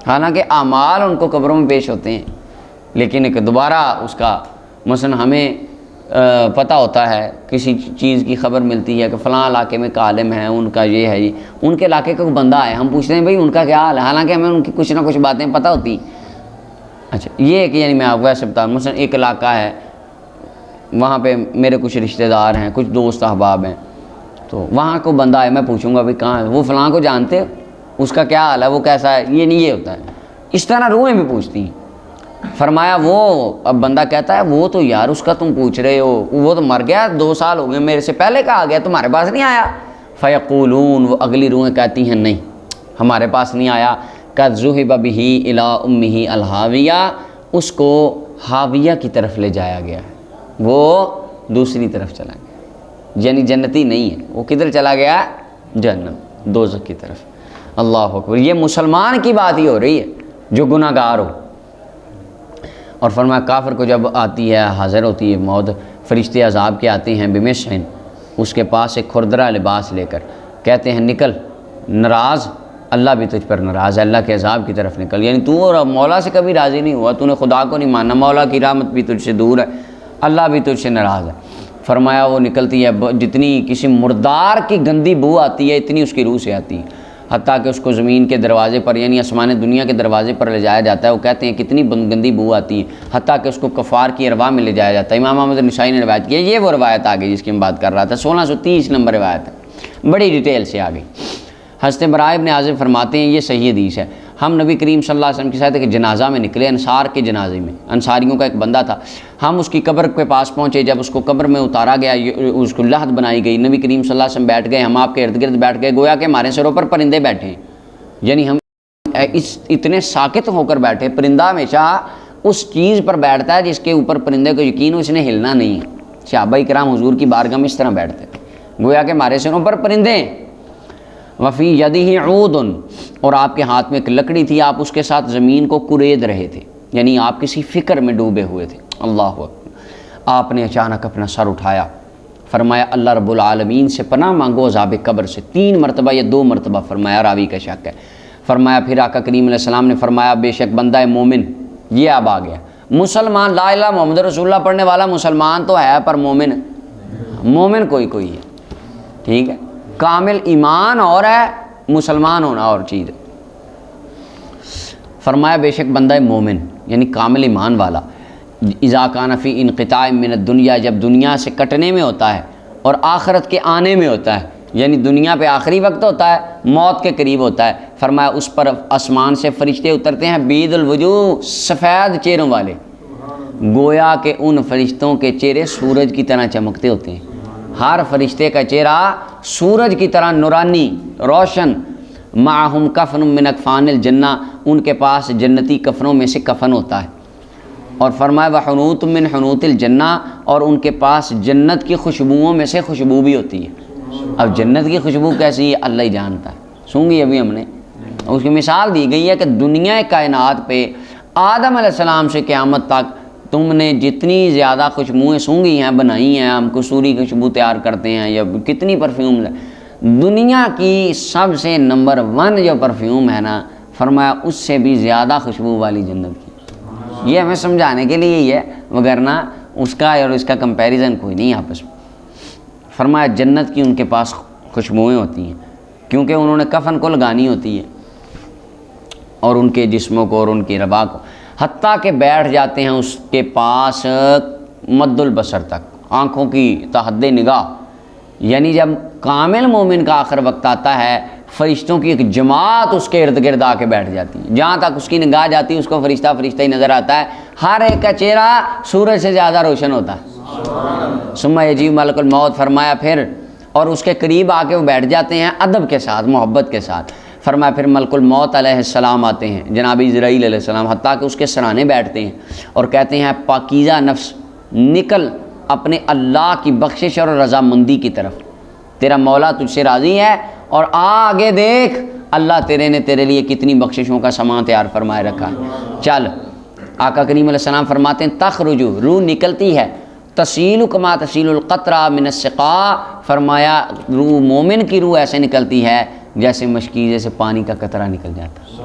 حالانکہ اعمال ان کو قبروں میں پیش ہوتے ہیں، لیکن ایک دوبارہ اس کا مثلا ہمیں پتہ ہوتا ہے، کسی چیز کی خبر ملتی ہے کہ فلاں علاقے میں عالم ہیں، ان کا یہ ہے، ان کے علاقے کا کوئی بندہ ہے، ہم پوچھتے ہیں بھائی ان کا کیا حال ہے، حالانکہ ہمیں ان کی کچھ نہ کچھ باتیں پتہ ہوتی ہیں۔ اچھا یہ ہے کہ یعنی میں آپ کو ایسے بتا دوں، مثلا ایک علاقہ ہے، وہاں پہ میرے کچھ رشتہ دار ہیں، کچھ دوست احباب ہیں، تو وہاں کو بندہ ہے، میں پوچھوں گا بھائی کہاں ہے، وہ فلاں کو جانتے ہو، اس کا کیا حال ہے، وہ کیسا ہے، یہ نہیں، یہ ہوتا ہے۔ اس طرح روحیں بھی پوچھتی ہیں۔ فرمایا وہ اب بندہ کہتا ہے وہ تو یار اس کا تم پوچھ رہے ہو، وہ تو مر گیا، 2 سال ہو گئے، میرے سے پہلے کہا گیا، تمہارے پاس نہیں آیا۔ فیقولون، وہ اگلی روحیں کہتی ہیں نہیں ہمارے پاس نہیں آیا۔ قد ذہب بہ الی امہ الہاویہ، اس کو ہاویہ کی طرف لے جایا گیا ہے، وہ دوسری طرف چلا گیا، یعنی جنتی نہیں ہے، وہ کدھر چلا گیا؟ جہنم، دوزخ کی طرف۔ اللہ اکبر، یہ مسلمان کی بات ہی ہو رہی ہے جو گناہ گار ہو۔ اور فرمایا کافر کو جب آتی ہے، حاضر ہوتی ہے موت، فرشتے عذاب کے آتے ہیں بمشحن، اس کے پاس ایک کھردرا لباس لے کر، کہتے ہیں نکل، ناراض، اللہ بھی تجھ پر ناراض ہے، اللہ کے عذاب کی طرف نکل، یعنی تو اور مولا سے کبھی راضی نہیں ہوا، تو نے خدا کو نہیں مانا، مولا کی رحمت بھی تجھ سے دور ہے، اللہ بھی تجھ سے ناراض ہے۔ فرمایا وہ نکلتی ہے، جتنی کسی مردار کی گندی بو آتی ہے اتنی اس کی روح سے آتی ہے، حتیٰ کہ اس کو زمین کے دروازے پر، یعنی آسمان دنیا کے دروازے پر لے جایا جاتا ہے، وہ کہتے ہیں کتنی گندی بو آتی ہے، حتیٰ کہ اس کو کفار کی ارواح میں لے جایا جاتا ہے۔ امام احمد نسائی نے روایت کی ہے، یہ وہ روایت آ گئی جس کی میں بات کر رہا تھا، 1630 نمبر روایت ہے، بڑی ڈیٹیل سے آ گئی۔ حضرت براء ابن عازب فرماتے ہیں یہ صحیح حدیث ہے، ہم نبی کریم صلی اللہ علیہ وسلم کے ساتھ ایک جنازہ میں نکلے، انصار کے جنازے میں، انصاریوں کا ایک بندہ تھا، ہم اس کی قبر کے پاس پہنچے، جب اس کو قبر میں اتارا گیا، اس کو لحد بنائی گئی، نبی کریم صلی اللہ علیہ وسلم بیٹھ گئے، ہم آپ کے ارد گرد بیٹھ گئے، گویا کہ ہمارے سروں پر پرندے بیٹھے ہیں، یعنی ہم اتنے ساکت ہو کر بیٹھے۔ پرندہ ہمیشہ اس چیز پر بیٹھتا ہے جس کے اوپر پرندے کو یقین ہو اس نے ہلنا نہیں ہے۔ صحابہ کرام حضور کی بارگاہ میں اس طرح بیٹھتے تھے، گویا کہ ہمارے سروں پر پرندے ہیں۔ وفی یدہ عود، اور آپ کے ہاتھ میں ایک لکڑی تھی، آپ اس کے ساتھ زمین کو کرید رہے تھے، یعنی آپ کسی فکر میں ڈوبے ہوئے تھے۔ اللہ اکبر، آپ نے اچانک اپنا سر اٹھایا، فرمایا اللہ رب العالمین سے پناہ مانگو عذاب قبر سے، 3 مرتبہ یا 2 مرتبہ فرمایا، راوی کا شک ہے۔ فرمایا پھر آقا کریم علیہ السلام نے فرمایا بے شک بندہ مومن، یہ اب آ گیا، مسلمان، لا الہ محمد رسول اللہ پڑھنے والا مسلمان تو ہے، پر مومن کوئی کوئی ہے، ٹھیک ہے، کامل ایمان اور ہے، مسلمان ہونا اور چیز ہے۔ فرمایا بے شک بندہ مومن یعنی کامل ایمان والا، اذا کان فی انقطاع من الدنیا، جب دنیا سے کٹنے میں ہوتا ہے اور آخرت کے آنے میں ہوتا ہے، یعنی دنیا پہ آخری وقت ہوتا ہے، موت کے قریب ہوتا ہے، فرمایا اس پر آسمان سے فرشتے اترتے ہیں، بید الوجوہ، سفید چہروں والے، گویا کہ ان فرشتوں کے چہرے سورج کی طرح چمکتے ہوتے ہیں، ہر فرشتے کا چہرہ سورج کی طرح نورانی روشن، معہم کفن من اکفان الجنہ، ان کے پاس جنتی کفنوں میں سے کفن ہوتا ہے، اور فرمایا وحنوت من حنوت الجنہ، اور ان کے پاس جنت کی خوشبوؤں میں سے خوشبو بھی ہوتی ہے۔ اب جنت کی خوشبو کیسی ہے اللہ ہی جانتا ہے، سونگی ابھی ہم نے، اس کی مثال دی گئی ہے کہ دنیا کائنات پہ آدم علیہ السلام سے قیامت تک تم نے جتنی زیادہ خوشبوئیں سونگھی ہیں، بنائی ہیں، ہم کسوری خوشبو تیار کرتے ہیں یا کتنی پرفیوم ہے، دنیا کی سب سے نمبر 1 جو پرفیوم ہے نا، فرمایا اس سے بھی زیادہ خوشبو والی جنت کی۔ یہ ہمیں سمجھانے کے لیے ہی ہے، وگرنہ اس کا اور اس کا کمپیریزن کوئی نہیں آپس میں۔ فرمایا جنت کی ان کے پاس خوشبوئیں ہوتی ہیں، کیونکہ انہوں نے کفن کو لگانی ہوتی ہے، اور ان کے جسموں کو اور ان کی ربا کو، حتیٰ کہ بیٹھ جاتے ہیں اس کے پاس مد البصر تک، آنکھوں کی تحد نگاہ، یعنی جب کامل مومن کا آخر وقت آتا ہے، فرشتوں کی ایک جماعت اس کے ارد گرد آ کے بیٹھ جاتی ہے، جہاں تک اس کی نگاہ جاتی ہے اس کو فرشتہ ہی نظر آتا ہے، ہر ایک کا چہرہ سورج سے زیادہ روشن ہوتا ہے۔ ثم یجیء ملک الموت، فرمایا پھر، اور اس کے قریب آ کے وہ بیٹھ جاتے ہیں ادب کے ساتھ، محبت کے ساتھ، فرمایا پھر ملک الموت علیہ السلام آتے ہیں، جناب اسرائیل علیہ السلام، حتیٰ کہ اس کے سرانے بیٹھتے ہیں اور کہتے ہیں پاکیزہ نفس نکل اپنے اللہ کی بخشش اور رضامندی کی طرف، تیرا مولا تجھ سے راضی ہے، اور آگے دیکھ اللہ تیرے لیے کتنی بخششوں کا سامان تیار فرمائے رکھا ہے، چل۔ آقا کریم علیہ السلام فرماتے ہیں تخرجو، روح نکلتی ہے، تسیل کما تسیل القطرہ من السقاء، فرمایا روح مومن کی روح ایسے نکلتی ہے جیسے مشکیزے سے پانی کا قطرہ نکل جاتا،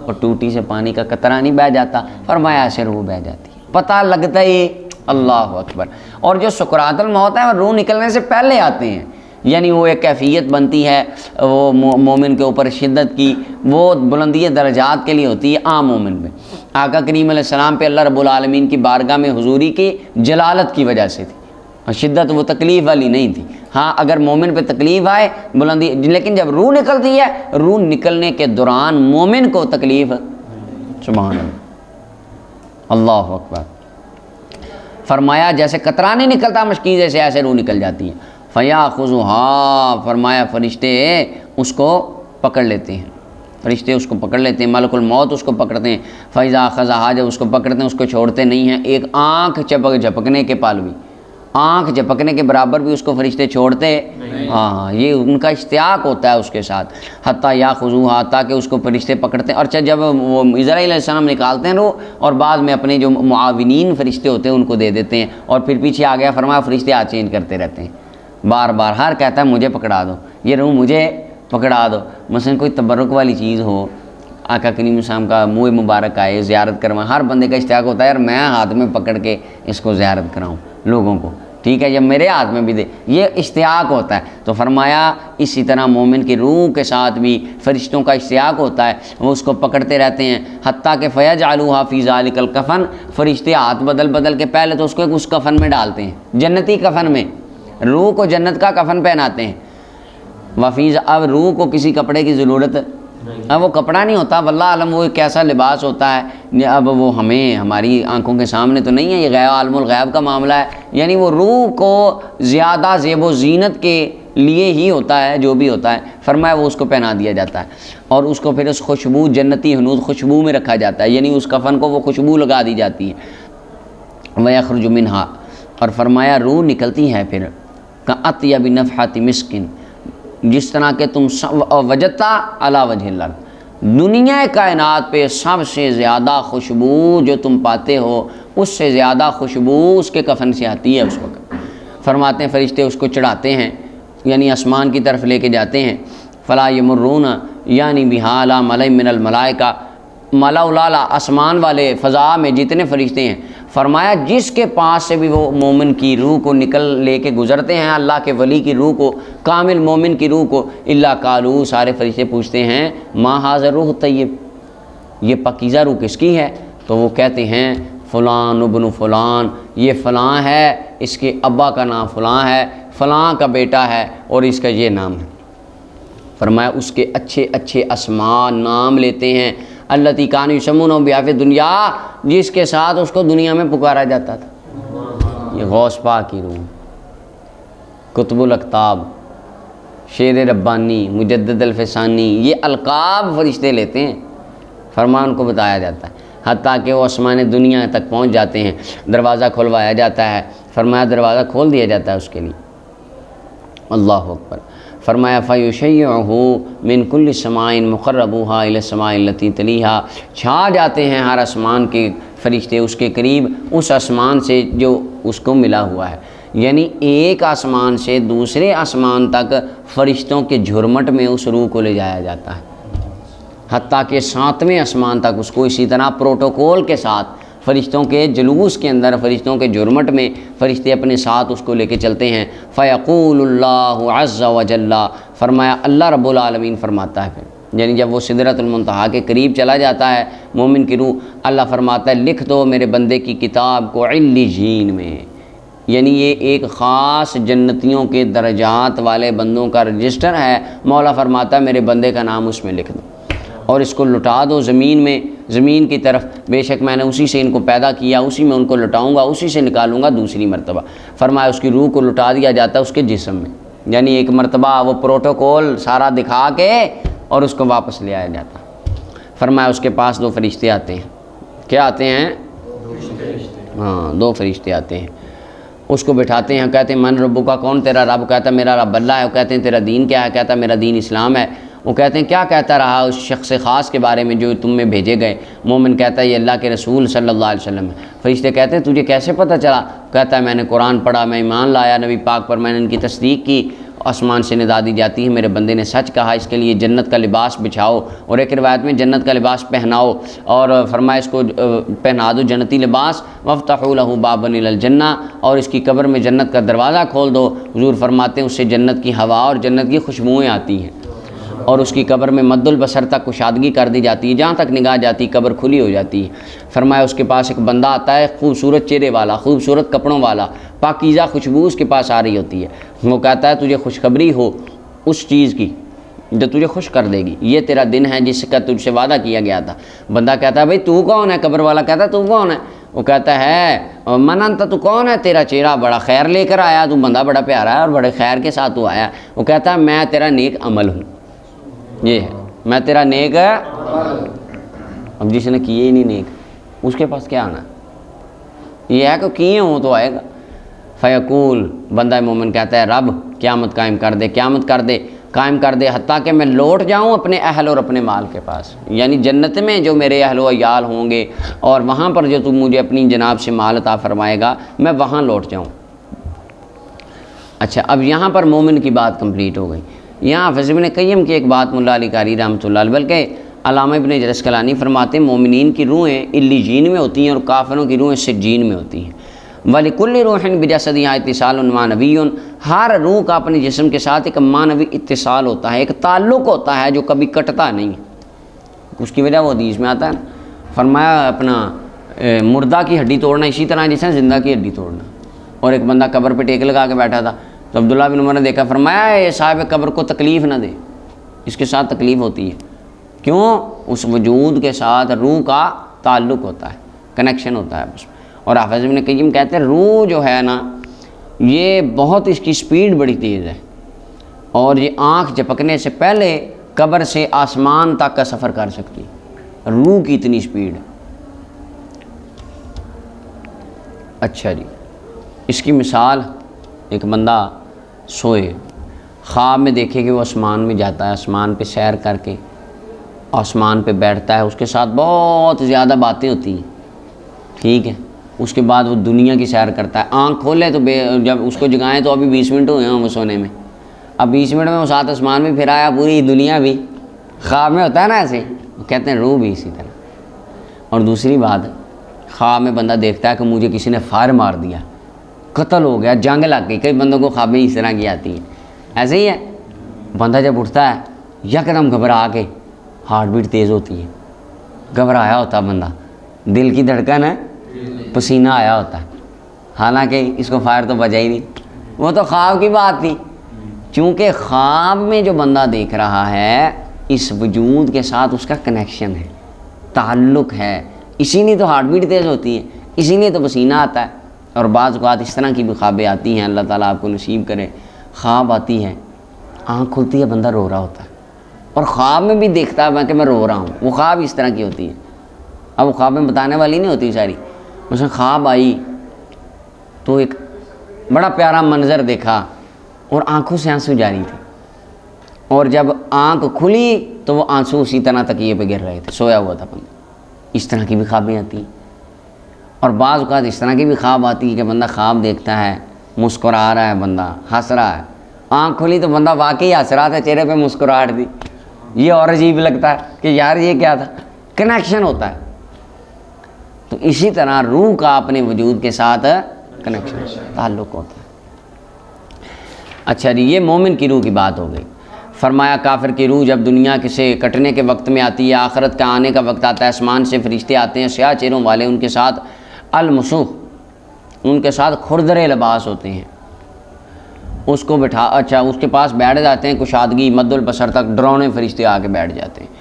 اور ٹوٹی سے پانی کا قطرہ نہیں بہہ جاتا، فرمایا ایسے روح بہہ جاتی ہے، پتہ لگتا ہی اللہ اکبر۔ اور جو سکرات الموت ہے وہ روح نکلنے سے پہلے آتے ہیں، یعنی وہ ایک کیفیت بنتی ہے وہ مومن کے اوپر شدت کی، وہ بلندی درجات کے لیے ہوتی ہے عام مومن پہ۔ آقا کریم علیہ السلام پہ اللہ رب العالمین کی بارگاہ میں حضوری کی جلالت کی وجہ سے تھی، شدت وہ تکلیف والی نہیں تھی۔ ہاں اگر مومن پہ تکلیف آئے بلندی، لیکن جب روح نکلتی ہے، روح نکلنے کے دوران مومن کو تکلیف، سبحان اللہ، اللہ اکبر، فرمایا جیسے قطرہ نہیں نکلتا مشکیزے سے، ایسے روح نکل جاتی ہے۔ فَيَأْخُذُهَا، فرمایا فرشتے اس کو پکڑ لیتے ہیں، فرشتے اس کو پکڑ لیتے ہیں، ملک الموت اس کو پکڑتے ہیں۔ فَإِذَا أَخَذَهَا، جب اس کو پکڑتے ہیں اس کو چھوڑتے نہیں ہیں، ایک آنکھ جھپکنے کے پال بھی، آنکھ جھپکنے کے برابر بھی اس کو فرشتے چھوڑتے، ہاں یہ ان کا اشتیاق ہوتا ہے اس کے ساتھ۔ حتیٰ یاخذوها، تاکہ اس کو فرشتے پکڑتے ہیں، اور جب وہ اسرائیل علیہ السلام نکالتے ہیں روح، اور بعد میں اپنے جو معاونین فرشتے ہوتے ہیں ان کو دے دیتے ہیں، اور پھر پیچھے آ گیا فرمایا فرشتے چینج کرتے رہتے ہیں بار بار، ہر کہتا ہے مجھے پکڑا دو، یہ روح مجھے پکڑا دو۔ مثلا کوئی تبرک والی چیز ہو، آقا کریم السلام کا منہ مبارک آئے، زیارت کروائیں، ہر بندے کا اشتیاق ہوتا ہے یار میں ہاتھ میں پکڑ کے اس کو زیارت کراؤں لوگوں کو، ٹھیک ہے، جب میرے ہاتھ میں بھی دے، یہ اشتیاق ہوتا ہے۔ تو فرمایا اسی طرح مومن کی روح کے ساتھ بھی فرشتوں کا اشتیاق ہوتا ہے، وہ اس کو پکڑتے رہتے ہیں، حتیٰ کہ فَيَجْعَلُوهَا فِي ذَلِكَ الْكَفَنِ، فرشتے ہاتھ بدل کے پہلے تو اس کو اس کفن میں ڈالتے ہیں، جنتی کفن میں، روح کو جنت کا کفن پہناتے ہیں۔ وفیز، اب روح کو کسی کپڑے کی ضرورت، اب وہ کپڑا نہیں ہوتا، واللہ عالم وہ ایک ایسا لباس ہوتا ہے، اب وہ ہمیں ہماری آنکھوں کے سامنے تو نہیں ہے، یہ غیب عالم الغیب کا معاملہ ہے، یعنی وہ روح کو زیادہ زیب و زینت کے لیے ہی ہوتا ہے جو بھی ہوتا ہے، فرمایا وہ اس کو پہنا دیا جاتا ہے، اور اس کو پھر اس خوشبو جنتی ہنود خوشبو میں رکھا جاتا ہے، یعنی اس کفن کو وہ خوشبو لگا دی جاتی ہے۔ وَيَخْرُجُ مِنْهَا، اور فرمایا روح نکلتی ہے پھر كَأَطْيَبِ نَفْحَةِ مِسْكٍ، جس طرح کہ تم وجدتا علی وجہ الارض، دنیا کائنات پہ سب سے زیادہ خوشبو جو تم پاتے ہو اس سے زیادہ خوشبو اس کے کفن سے آتی ہے اس وقت۔ فرماتے ہیں فرشتے اس کو چڑھاتے ہیں، یعنی آسمان کی طرف لے کے جاتے ہیں، فلا یمرون، یعنی بہا علی ملأ من الملائکہ، ملا الاعلیٰ آسمان والے فضا میں جتنے فرشتے ہیں، فرمایا جس کے پاس سے بھی وہ مومن کی روح کو نکل لے کے گزرتے ہیں، اللہ کے ولی کی روح کو، کامل مومن کی روح کو، الا قالو، سارے فرشتے پوچھتے ہیں ما ھذا الروح الطیب، یہ پاکیزہ روح کس کی ہے؟ تو وہ کہتے ہیں فلان ابن فلان، یہ فلاں ہے، اس کے ابا کا نام فلاں ہے، فلاں کا بیٹا ہے اور اس کا یہ نام ہے۔ فرمایا اس کے اچھے اچھے اسماء نام لیتے ہیں، التی کان یسمون بہا فی دنیا، جس کے ساتھ اس کو دنیا میں پکارا جاتا تھا۔ یہ غوث پاک کی روح، قطب الاقطاب، شیر ربانی، مجدد الفسانی، یہ القاب فرشتے لیتے ہیں، فرمان کو بتایا جاتا ہے، حتیٰ کہ وہ آسمان دنیا تک پہنچ جاتے ہیں، دروازہ کھلوایا جاتا ہے، فرمایا دروازہ کھول دیا جاتا ہے اس کے لیے، اللہ اکبر۔ فرمایا فَيُشَيِّعُهُ مِن كُلِّ سَمَاءٍ مُقَرَّبُوهَا إِلَى السَّمَاءِ الَّتِي تَلِيهَا، چھا جاتے ہیں ہر آسمان کے فرشتے اس کے قریب، اس آسمان سے جو اس کو ملا ہوا ہے، یعنی ایک آسمان سے دوسرے آسمان تک فرشتوں کے جھرمٹ میں اس روح کو لے جایا جاتا ہے، حتیٰ کہ 7ویں آسمان تک اس کو اسی طرح پروٹوکول کے ساتھ فرشتوں کے جلوس کے اندر، فرشتوں کے جرمٹ میں فرشتے اپنے ساتھ اس کو لے کے چلتے ہیں۔ فیقول اللہ عز وجل، فرمایا اللہ رب العالمین فرماتا ہے پھر، یعنی جب وہ سدرۃ المنتہا کے قریب چلا جاتا ہے مومن کی روح، اللہ فرماتا ہے لکھ دو میرے بندے کی کتاب کو علیین میں، یعنی یہ ایک خاص جنتیوں کے درجات والے بندوں کا رجسٹر ہے، مولا فرماتا ہے میرے بندے کا نام اس میں لکھ دو اور اس کو لٹا دو زمین میں، زمین کی طرف، بے شک میں نے اسی سے ان کو پیدا کیا، اسی میں ان کو لٹاؤں گا، اسی سے نکالوں گا دوسری مرتبہ۔ فرمایا اس کی روح کو لٹا دیا جاتا ہے اس کے جسم میں، یعنی ایک مرتبہ وہ پروٹوکول سارا دکھا کے اور اس کو واپس لے آیا جاتا۔ فرمایا اس کے پاس 2 فرشتے آتے ہیں، کیا آتے ہیں؟ ہاں 2 فرشتے آتے ہیں، اس کو بٹھاتے ہیں، کہتے ہیں من ربو کا، کون تیرا رب؟ کہتا ہے میرا رب اللہ ہے۔ وہ کہتے ہیں تیرا دین کیا ہے؟ کہتا ہے میرا دین اسلام ہے۔ وہ کہتے ہیں کیا کہتا رہا اس شخص خاص کے بارے میں جو تم میں بھیجے گئے؟ مومن کہتا ہے یہ اللہ کے رسول صلی اللہ علیہ وسلم ہے۔ فرشتے کہتے ہیں تجھے کیسے پتہ چلا؟ کہتا ہے میں نے قرآن پڑھا، میں ایمان لایا نبی پاک پر، میں نے ان کی تصدیق کی آسمان سے ندا دی جاتی ہے میرے بندے نے سچ کہا، اس کے لیے جنت کا لباس بچھاؤ، اور ایک روایت میں جنت کا لباس پہناؤ، اور فرمایا اس کو پہنا دو جنتی لباس، وَافْتَحُوا لَهُ بَابًا إِلَى الْجَنَّةِ، اور اس کی قبر میں جنت کا دروازہ کھول دو۔ حضور فرماتے ہیں اس سے جنت کی ہوا اور جنت کی خوشبوئیں آتی ہیں، اور اس کی قبر میں مد البصر تک کشادگی کر دی جاتی ہے، جہاں تک نگاہ جاتی قبر کھلی ہو جاتی ہے۔ فرمایا اس کے پاس ایک بندہ آتا ہے خوبصورت چہرے والا، خوبصورت کپڑوں والا، پاکیزہ خوشبو اس کے پاس آ رہی ہوتی ہے۔ وہ کہتا ہے تجھے خوشخبری ہو اس چیز کی جو تجھے خوش کر دے گی، یہ تیرا دن ہے جس کا تجھ سے وعدہ کیا گیا تھا۔ بندہ کہتا ہے بھئی تو کون ہے؟ قبر والا کہتا ہے تو کون ہے؟ وہ کہتا ہے من انت، تو کون ہے؟ تیرا چہرہ بڑا خیر لے کر آیا، تو بندہ بڑا پیارا ہے اور بڑے خیر کے ساتھ تو آیا۔ وہ کہتا ہے میں تیرا نیک عمل ہوں، یہ ہے میں تیرا نیک ہے۔ اب جس نے کیے ہی نہیں نیک، اس کے پاس کیا آنا ہے؟ یہ ہے کہ کیے ہوں تو آئے گا۔ فیقول، بندہ مومن کہتا ہے رب قیامت قائم کر دے، قیامت کر دے، قائم کر دے، حتیٰ کہ میں لوٹ جاؤں اپنے اہل اور اپنے مال کے پاس، یعنی جنت میں جو میرے اہل و عیال ہوں گے اور وہاں پر جو تم مجھے اپنی جناب سے مال عطا فرمائے گا میں وہاں لوٹ جاؤں۔ اچھا، اب یہاں پر مومن کی بات کمپلیٹ ہو گئی۔ یہاں حافظ ابن قیم کی ایک بات ملا علی قاری رحمۃ اللہ علیہ، بلکہ علامہ ابن جرسقلانی فرماتے ہیں مومنین کی روحیں علیین میں ہوتی ہیں اور کافروں کی روحیں سجین میں ہوتی ہیں۔ وَلِكُلِّ رُوحٍ بِجَسَدِهَا اتصال معنوی، ہر روح کا اپنے جسم کے ساتھ ایک معنوی اتصال ہوتا ہے، ایک تعلق ہوتا ہے جو کبھی کٹتا نہیں۔ اس کی وجہ وہ حدیث میں آتا ہے، فرمایا اپنا مردہ کی ہڈی توڑنا اسی طرح جیسے زندہ کی ہڈی توڑنا۔ اور ایک بندہ قبر پہ ٹیک لگا کے بیٹھا تھا، تو عبداللہ بن عمر نے دیکھا، فرمایا یہ صاحب قبر کو تکلیف نہ دے، اس کے ساتھ تکلیف ہوتی ہے۔ کیوں؟ اس وجود کے ساتھ روح کا تعلق ہوتا ہے، کنیکشن ہوتا ہے بس۔ اور حافظ ابن قیم کہتے ہیں روح جو ہے نا یہ بہت، اس کی سپیڈ بڑی تیز ہے، اور یہ آنکھ جھپکنے سے پہلے قبر سے آسمان تک کا سفر کر سکتی ہے، روح کی اتنی سپیڈ۔ اچھا جی، اس کی مثال ایک بندہ سوئے، خواب میں دیکھے کہ وہ آسمان میں جاتا ہے، آسمان پہ سیر کر کے آسمان پہ بیٹھتا ہے، اس کے ساتھ بہت زیادہ باتیں ہوتی ہیں، ٹھیک ہے۔ اس کے بعد وہ دنیا کی سیر کرتا ہے، آنکھ کھولے تو جب اس کو جگائیں تو ابھی 20 منٹ ہوئے ہیں وہ سونے میں، اب 20 منٹ میں وہ ساتھ آسمان بھی پھر آیا، پوری دنیا بھی خواب میں ہوتا ہے نا ایسے، کہتے ہیں روح بھی اسی طرح۔ اور دوسری بات، خواب میں بندہ دیکھتا ہے کہ مجھے کسی نے فائر مار دیا، قتل ہو گیا، جنگ لگ گئی، کئی بندوں کو خوابیں اس طرح کی آتی ہیں، ایسے ہی ہے۔ بندہ جب اٹھتا ہے یکدم گھبرا کے ہارٹ بیٹ تیز ہوتی ہے، گھبرایا ہوتا بندہ، دل کی دھڑکن ہے، پسینہ آیا ہوتا ہے، حالانکہ اس کو فائر تو بجا ہی نہیں، وہ تو خواب کی بات تھی۔ چونکہ خواب میں جو بندہ دیکھ رہا ہے اس وجود کے ساتھ اس کا کنیکشن ہے، تعلق ہے، اسی لیے تو ہارٹ بیٹ تیز ہوتی ہے، اسی لیے تو پسینہ آتا ہے۔ اور بعض اوقات اس طرح کی بھی خوابیں آتی ہیں، اللہ تعالیٰ آپ کو نصیب کرے۔ خواب آتی ہے، آنکھ کھلتی ہے، بندہ رو رہا ہوتا ہے، اور خواب میں بھی دیکھتا ہے کہ میں رو رہا ہوں، وہ خواب اس طرح کی ہوتی ہے۔ اب وہ خواب میں بتانے والی نہیں ہوتی ساری، مثلا خواب آئی تو ایک بڑا پیارا منظر دیکھا اور آنکھوں سے آنسو جاری تھے، اور جب آنکھ کھلی تو وہ آنسو اسی طرح تکیے پہ گر رہے تھے، سویا ہوا تھا بندہ۔ اس طرح کی بھی خوابیں آتی ہیں۔ اور بعض اوقات اس طرح کی بھی خواب آتی ہے کہ بندہ خواب دیکھتا ہے، مسکرا رہا ہے، بندہ ہنس رہا ہے، آنکھ کھلی تو بندہ واقعی ہنس رہا تھا، چہرے پہ مسکراہٹ تھی، یہ اور عجیب لگتا ہے کہ یار یہ کیا تھا، کنیکشن ہوتا ہے۔ تو اسی طرح روح کا اپنے وجود کے ساتھ کنیکشن، تعلق ہوتا ہے۔ اچھا جی، یہ مومن کی روح کی بات ہو گئی۔ فرمایا کافر کی روح جب دنیا سے کٹنے کے وقت میں آتی ہے، آخرت کا آنے کا وقت آتا ہے، آسمان سے فرشتے آتے ہیں سیاہ چہروں والے، ان کے ساتھ المسوح، ان کے ساتھ کھردرے لباس ہوتے ہیں، اس کو اس کے پاس بیٹھ جاتے ہیں، کشادگی مد البصر تک ڈرونے فرشتے آ کے بیٹھ جاتے ہیں۔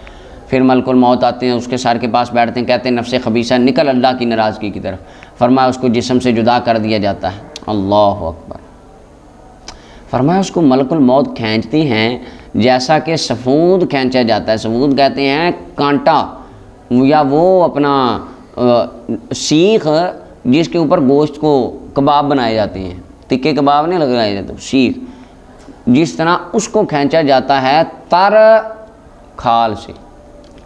پھر ملک الموت آتے ہیں، اس کے سر کے پاس بیٹھتے ہیں، کہتے ہیں نفس خبیثہ نکل اللہ کی ناراضگی کی طرف۔ فرمایا اس کو جسم سے جدا کر دیا جاتا ہے، اللہ اکبر۔ فرمایا اس کو ملک الموت کھینچتے ہیں جیسا کہ سفود کھینچا جاتا ہے، سفود کہتے ہیں کانٹا، یا وہ اپنا سیخ جس کے اوپر گوشت کو کباب بنائے جاتے ہیں، تکے کباب نہیں لگائے جاتے، سیخ جس طرح اس کو کھینچا جاتا ہے تر کھال سے،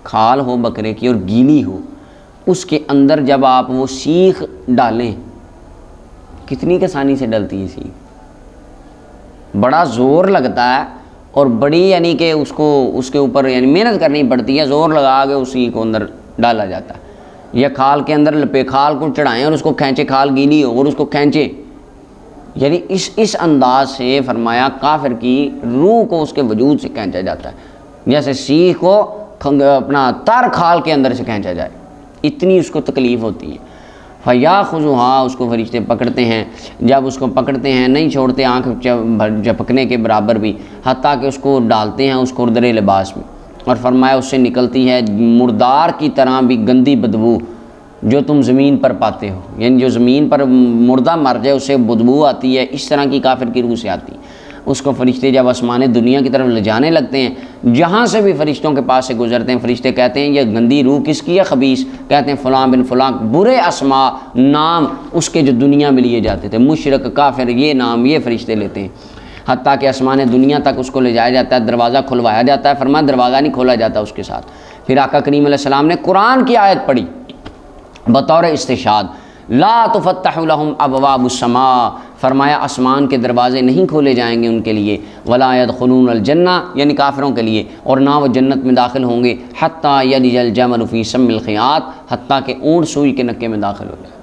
کھال ہو بکرے کی اور گیلی ہو، اس کے اندر جب آپ وہ سیخ ڈالیں، کتنی آسانی سے ڈلتی ہے سیخ، بڑا زور لگتا ہے اور بڑی یعنی کہ اس کے اوپر یعنی محنت کرنی پڑتی ہے، زور لگا کے اسی کو اندر ڈالا جاتا ہے، یا کھال کے اندر لپے کھال کو چڑھائیں اور اس کو کھینچے، کھال گیلی ہو اور اس کو کھینچے، یعنی اس انداز سے فرمایا کافر کی روح کو اس کے وجود سے کھینچا جاتا ہے، جیسے سیخ کو اپنا تر کھال کے اندر سے کھینچا جائے، اتنی اس کو تکلیف ہوتی ہے۔ فَيَأْخُذُهَا، اس کو فرشتے پکڑتے ہیں، جب اس کو پکڑتے ہیں نہیں چھوڑتے آنکھ جھپکنے کے برابر بھی، حتیٰ کہ اس کو ڈالتے ہیں اس کردرے لباس میں، اور فرمایا اس سے نکلتی ہے مردار کی طرح بھی گندی بدبو جو تم زمین پر پاتے ہو، یعنی جو زمین پر مردہ مر جائے اسے بدبو آتی ہے، اس طرح کی کافر کی روح سے آتی ہے۔ اس کو فرشتے جب آسمان دنیا کی طرف لے جانے لگتے ہیں، جہاں سے بھی فرشتوں کے پاس سے گزرتے ہیں، فرشتے کہتے ہیں یہ گندی روح کس کی ہے؟ خبیث، کہتے ہیں فلاں بن فلاں، برے اسماء نام اس کے جو دنیا میں لیے جاتے تھے، مشرک کافر، یہ نام یہ فرشتے لیتے ہیں، حتیٰ کہ آسمان دنیا تک اس کو لے جایا جاتا ہے، دروازہ کھلوایا جاتا ہے، فرمایا دروازہ نہیں کھولا جاتا اس کے ساتھ۔ پھر آقا کریم علیہ السلام نے قرآن کی آیت پڑھی بطور استشہاد، لا تفتح لهم ابواب السماء، فرمایا آسمان کے دروازے نہیں کھولے جائیں گے ان کے لیے، ولا يدخلون الجنہ، یعنی کافروں کے لیے، اور نہ وہ جنت میں داخل ہوں گے، حتی یلج الجمل فی سم الخیاط، حتیٰ کہ اونٹ سوئی کے نکے میں داخل ہو جائے۔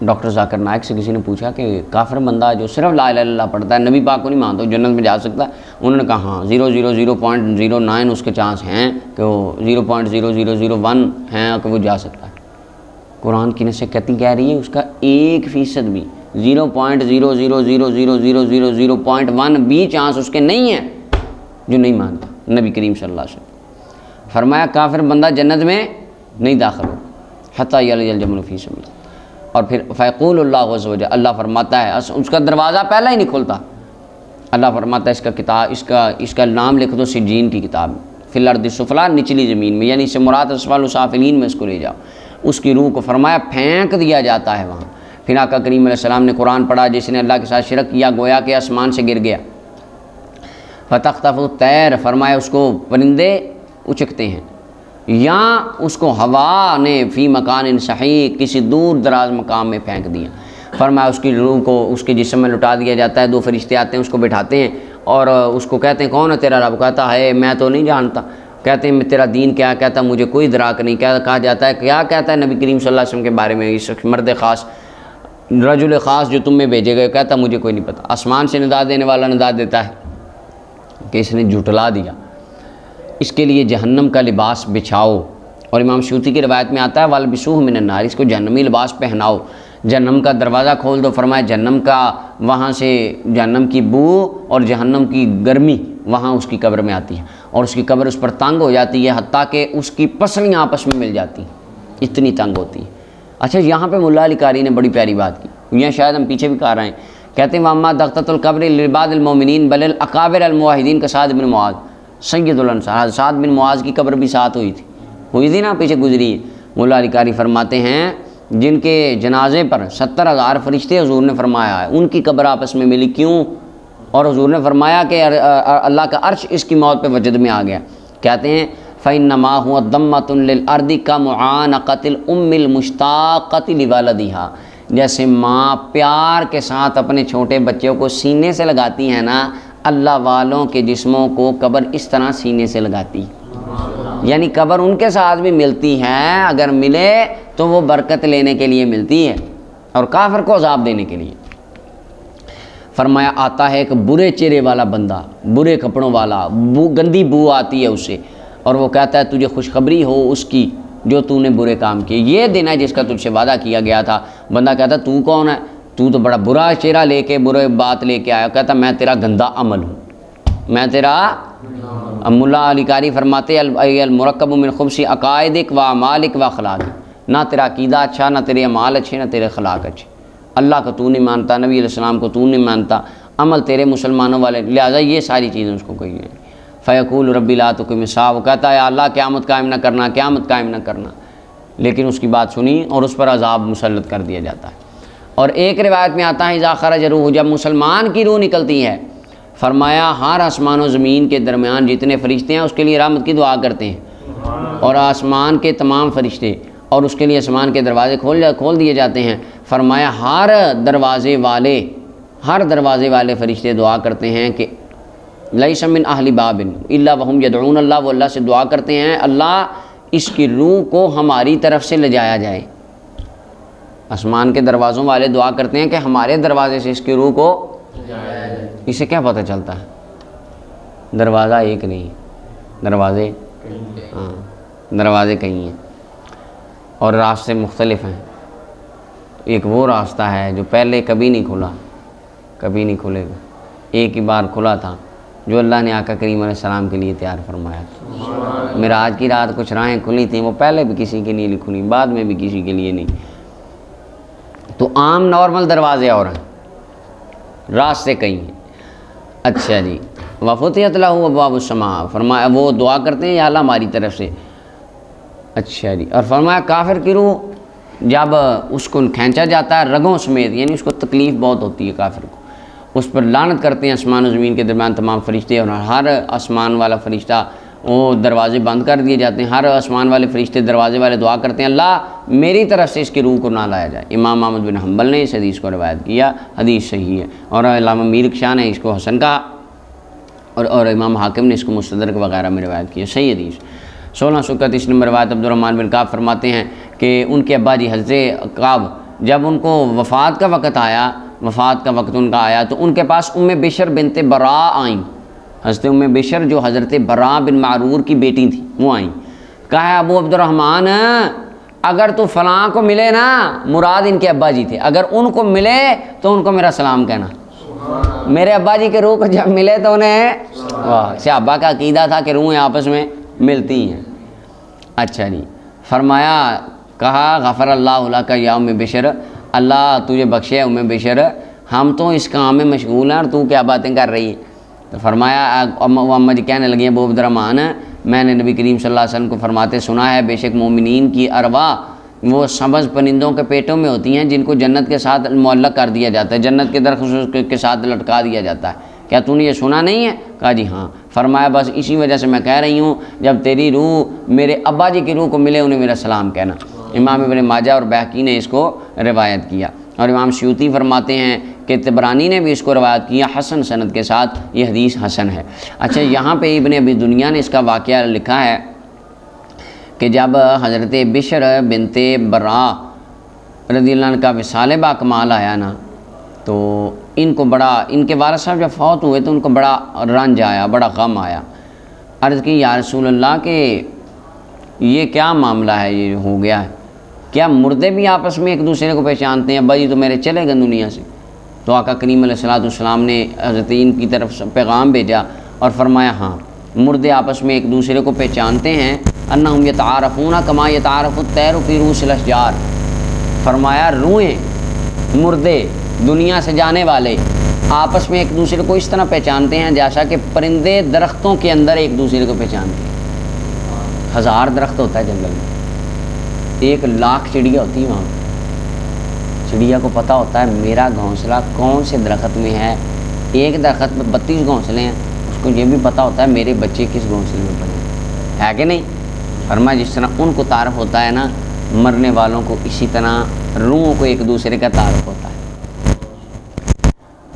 ڈاکٹر ذاکر نائک سے کسی نے پوچھا کہ کافر بندہ جو صرف لا الہ الا اللہ پڑھتا ہے، نبی پاک کو نہیں مانتا، جنت میں جا سکتا ہے؟ انہوں نے کہا ہاں 0.09 اس کے چانس ہیں کہ وہ 0.0001 ہیں کہ وہ جا سکتا ہے۔ قرآن کی نص کہتی کہہ رہی ہے اس کا 1% بھی 0.0000001 بھی چانس اس کے نہیں ہے جو نہیں مانتا نبی کریم صلی اللہ علیہ وسلم۔ فرمایا کافر بندہ جنت میں نہیں داخل ہو حتی یلج الجمل فی سم الخیاط۔ اور پھر فیقول اللہ عز وجل، اللہ فرماتا ہے اس کا دروازہ پہلے ہی نہیں کھلتا، اللہ فرماتا ہے اس کا نام لکھ دو سجین کی کتاب میں، فی الارض السفلی، نچلی زمین میں، یعنی اس سے مراد اسفل السافلین میں اس کو لے جاؤ، اس کی روح کو فرمایا پھینک دیا جاتا ہے وہاں۔ پھر آقا کریم علیہ السلام نے قرآن پڑھا، جس نے اللہ کے ساتھ شرک کیا گویا کہ آسمان سے گر گیا، فتخطف الطیر، فرمایا اس کو پرندے اچکتے ہیں، یا اس کو ہوا نے فی مکان صحیح، کسی دور دراز مقام میں پھینک دیا، فرمایا اس کی روح کو اس کے جسم میں لٹا دیا جاتا ہے، دو فرشتے آتے ہیں اس کو بٹھاتے ہیں اور اس کو کہتے ہیں کون ہے تیرا رب؟ کہتا ہے میں تو نہیں جانتا، کہتے ہیں تیرا دین کیا؟ کہتا ہے مجھے کوئی ادراک نہیں، کہا جاتا ہے کیا کہتا ہے نبی کریم صلی اللہ علیہ وسلم کے بارے میں، اس مرد خاص رجل خاص جو تم میں بھیجے گئے؟ کہتا ہے مجھے کوئی نہیں پتہ۔ آسمان سے ندا دینے والا ندا دیتا ہے کہ اس نے جھٹلا دیا، اس کے لیے جہنم کا لباس بچھاؤ، اور امام شیوطی کی روایت میں آتا ہے والبسوہ من النار، اس کو جہنمی لباس پہناؤ، جہنم کا دروازہ کھول دو، فرمایا جہنم کا وہاں سے جہنم کی بو اور جہنم کی گرمی وہاں اس کی قبر میں آتی ہے، اور اس کی قبر اس پر تنگ ہو جاتی ہے، حتیٰ کہ اس کی پسلیاں آپس میں مل جاتی ہیں، اتنی تنگ ہوتی ہے۔ اچھا یہاں پہ ملا علی قاری نے بڑی پیاری بات کی، یہ شاید ہم پیچھے بھی کہہ رہے ہیں، کہتے ہیں واما دغتۃ القبر لعباد المومنین بل الاکابر الموحدین کا سعد بن معاذ سید الانصار، سعد بن معاذ کی قبر بھی ساتھ ہوئی تھی نا، پیچھے گزری ہے۔ مولا علی قاری فرماتے ہیں جن کے جنازے پر 70,000 فرشتے حضور نے فرمایا ہے، ان کی قبر آپس میں ملی، کیوں؟ اور حضور نے فرمایا کہ اللہ کا عرش اس کی موت پہ وجد میں آ گیا۔ کہتے ہیں فَإِنَّمَا هُوَ ضَمَّةٌ لِلْأَرْضِ كَمُعَانَقَةِ الْأُمِّ الْمُشْتَاقَةِ لِوَلَدِهَا، جیسے ماں پیار کے ساتھ اپنے چھوٹے بچوں کو سینے سے لگاتی ہے نا، اللہ والوں کے جسموں کو قبر اس طرح سینے سے لگاتی، یعنی قبر ان کے ساتھ بھی ملتی ہے، اگر ملے تو وہ برکت لینے کے لیے ملتی ہے اور کافر کو عذاب دینے کے لیے۔ فرمایا آتا ہے ایک برے چہرے والا بندہ، برے کپڑوں والا، گندی بو آتی ہے اسے، اور وہ کہتا ہے تجھے خوشخبری ہو اس کی جو تو نے برے کام کیے، یہ دن ہے جس کا تجھ سے وعدہ کیا گیا تھا۔ بندہ کہتا تو کون ہے؟ تو بڑا برا چہرہ لے کے برے بات لے کے آیا، کہتا میں تیرا گندا عمل ہوں، میں تیرا۔ مولا علی قاری فرماتے المرکب من خبث عقائدک و اعمالک و اخلاقک، نہ تیرا عقیدہ اچھا، نہ تیرے اعمال اچھے، نہ تیرے اخلاق اچھے، اللہ کو تو نہیں مانتا، نبی علیہ السلام کو تو نہیں مانتا، عمل تیرے مسلمانوں والے، لہٰذا یہ ساری چیزیں اس کو کہی ہیں۔ فیقول ربی لا تقم الساعۃ، وہ کہتا ہے اللہ قیامت قائم نہ کرنا، قیامت قائم نہ کرنا، لیکن اس کی بات سنی اور اس پر عذاب مسلط کر دیا جاتا ہے۔ اور ایک روایت میں آتا ہے اذا خرج روح، جب مسلمان کی روح نکلتی ہے، فرمایا ہر آسمان و زمین کے درمیان جتنے فرشتے ہیں اس کے لیے رحمت کی دعا کرتے ہیں، اور آسمان کے تمام فرشتے، اور اس کے لیے آسمان کے دروازے کھول دیے جاتے ہیں۔ فرمایا ہر دروازے والے ہر دروازے والے فرشتے دعا کرتے ہیں کہ لیس من اہل باب الا وہم یدعون اللہ، وہ اللہ سے دعا کرتے ہیں اللہ اس کی روح کو ہماری طرف سے لے جایا جائے۔ آسمان کے دروازوں والے دعا کرتے ہیں کہ ہمارے دروازے سے اس کی روح کو جایا جائے۔ اسے کیا پتہ چلتا ہے؟ دروازہ ایک نہیں، دروازے دروازے کئی ہیں اور راستے مختلف ہیں۔ ایک وہ راستہ ہے جو پہلے کبھی نہیں کھلا، کبھی نہیں کھلے گا، ایک ہی بار کھلا تھا جو اللہ نے آقا کریم علیہ السلام کے لیے تیار فرمایا تھا۔ معراج کی رات کچھ راہیں کھلی تھیں، وہ پہلے بھی کسی کے لیے نہیں کھلی، بعد میں بھی کسی کے لیے نہیں۔ تو عام نارمل دروازے اور ہیں، راستے کئی ہیں۔ اچھا جی، وفتحت لہ ابواب السماء، فرمایا وہ دعا کرتے ہیں یا اللہ ہماری طرف سے۔ اچھا جی، اور فرمایا کافر کی روح جب اس کو کھینچا جاتا ہے رگوں سمیت، یعنی اس کو تکلیف بہت ہوتی ہے کافر کو، اس پر لعنت کرتے ہیں آسمان و زمین کے درمیان تمام فرشتے، اور ہر آسمان والا فرشتہ وہ دروازے بند کر دیے جاتے ہیں۔ ہر آسمان والے فرشتے دروازے والے دعا کرتے ہیں اللہ میری طرف سے اس کی روح کو نہ لایا جائے۔ امام احمد بن حنبل نے اس حدیث کو روایت کیا، حدیث صحیح ہے، اور علامہ میر شاہ نے اس کو حسن کہا، اور امام حاکم نے اس کو مستدرک وغیرہ میں روایت کیا، صحیح حدیث۔ 1631 نمبر روایت عبد الرحمن بن کعب فرماتے ہیں کہ ان کے ابا جی حضرت کعب جب ان کو وفات کا وقت آیا، وفات کا وقت ان کا آیا، تو ان کے پاس بشر بنت براء آئیں۔ حضرت بشر جو حضرت براء بن معرور کی بیٹی تھی وہ آئیں، کہا ابو عبد الرحمن اگر تو فلاں کو ملے نا، مراد ان کے ابا جی تھے، اگر ان کو ملے تو ان کو میرا سلام کہنا۔ میرے ابا جی کے روح کو جب ملے تو انہیں صحابہ کا عقیدہ تھا کہ روحیں آپس میں ملتی ہیں۔ اچھا جی، فرمایا کہا غفر اللہ لک یا ام بشر، اللہ تجھے بخشے ام بشر، ہم تو اس کام میں مشغول ہیں اور تو کیا باتیں کر رہی ہے۔ تو فرمایا اماں جی کہنے لگی ابو عبد الرحمن میں نے نبی کریم صلی اللہ علیہ وسلم کو فرماتے سنا ہے بے شک مومنین کی ارواح وہ سبز پرندوں کے پیٹوں میں ہوتی ہیں جن کو جنت کے ساتھ معلق کر دیا جاتا ہے، جنت کے درخت کے ساتھ لٹکا دیا جاتا ہے۔ کیا تو نے یہ سنا نہیں ہے؟ کہا جی ہاں۔ فرمایا بس اسی وجہ سے میں کہہ رہی ہوں جب تیری روح میرے ابا جی کی روح کو ملے انہیں میرا سلام کہنا۔ امام ابن ماجہ اور بہقی نے اس کو روایت کیا، اور امام سیوطی فرماتے ہیں کہ طبرانی نے بھی اس کو روایت کیا حسن سند کے ساتھ، یہ حدیث حسن ہے۔ اچھا، یہاں پہ ابن ابی دنیا نے اس کا واقعہ لکھا ہے کہ جب حضرت بشر بنت براء رضی اللہ عنہ کا وصال با کمال آیا نا، تو ان کو بڑا، ان کے والد صاحب جب فوت ہوئے تو ان کو بڑا رنج آیا، بڑا غم آیا۔ عرض کی یا رسول اللہ کہ یہ کیا معاملہ ہے، یہ ہو گیا ہے، کیا مردے بھی آپس میں ایک دوسرے کو پہچانتے ہیں؟ ابا جی تو میرے چلے گئے دنیا سے۔ تو آقا کریم علیہ السلام نے حضرت ان کی طرف پیغام بھیجا اور فرمایا ہاں مردے آپس میں ایک دوسرے کو پہچانتے ہیں، انہم یتعارفون کما یتعارف الطیر فی رؤوس الاشجار۔ فرمایا روحیں، مردے، دنیا سے جانے والے آپس میں ایک دوسرے کو اس طرح پہچانتے ہیں جیسا کہ پرندے درختوں کے اندر ایک دوسرے کو پہچانتے ہیں۔ 1000 درخت ہوتا ہے جنگل میں، 1,00,000 چڑیا ہوتی ہے وہاں۔ چڑیا کو پتہ ہوتا ہے میرا گھونسلہ کون سے درخت میں ہے، ایک درخت میں 32 گھونسلے ہیں، اس کو یہ بھی پتہ ہوتا ہے میرے بچے کس گھونسلے میں پڑے ہے کہ نہیں۔ فرمایا جس طرح ان کو تعارف ہوتا ہے نا مرنے والوں کو، اسی طرح روحوں کو ایک دوسرے کا تعارف ہوتا ہے۔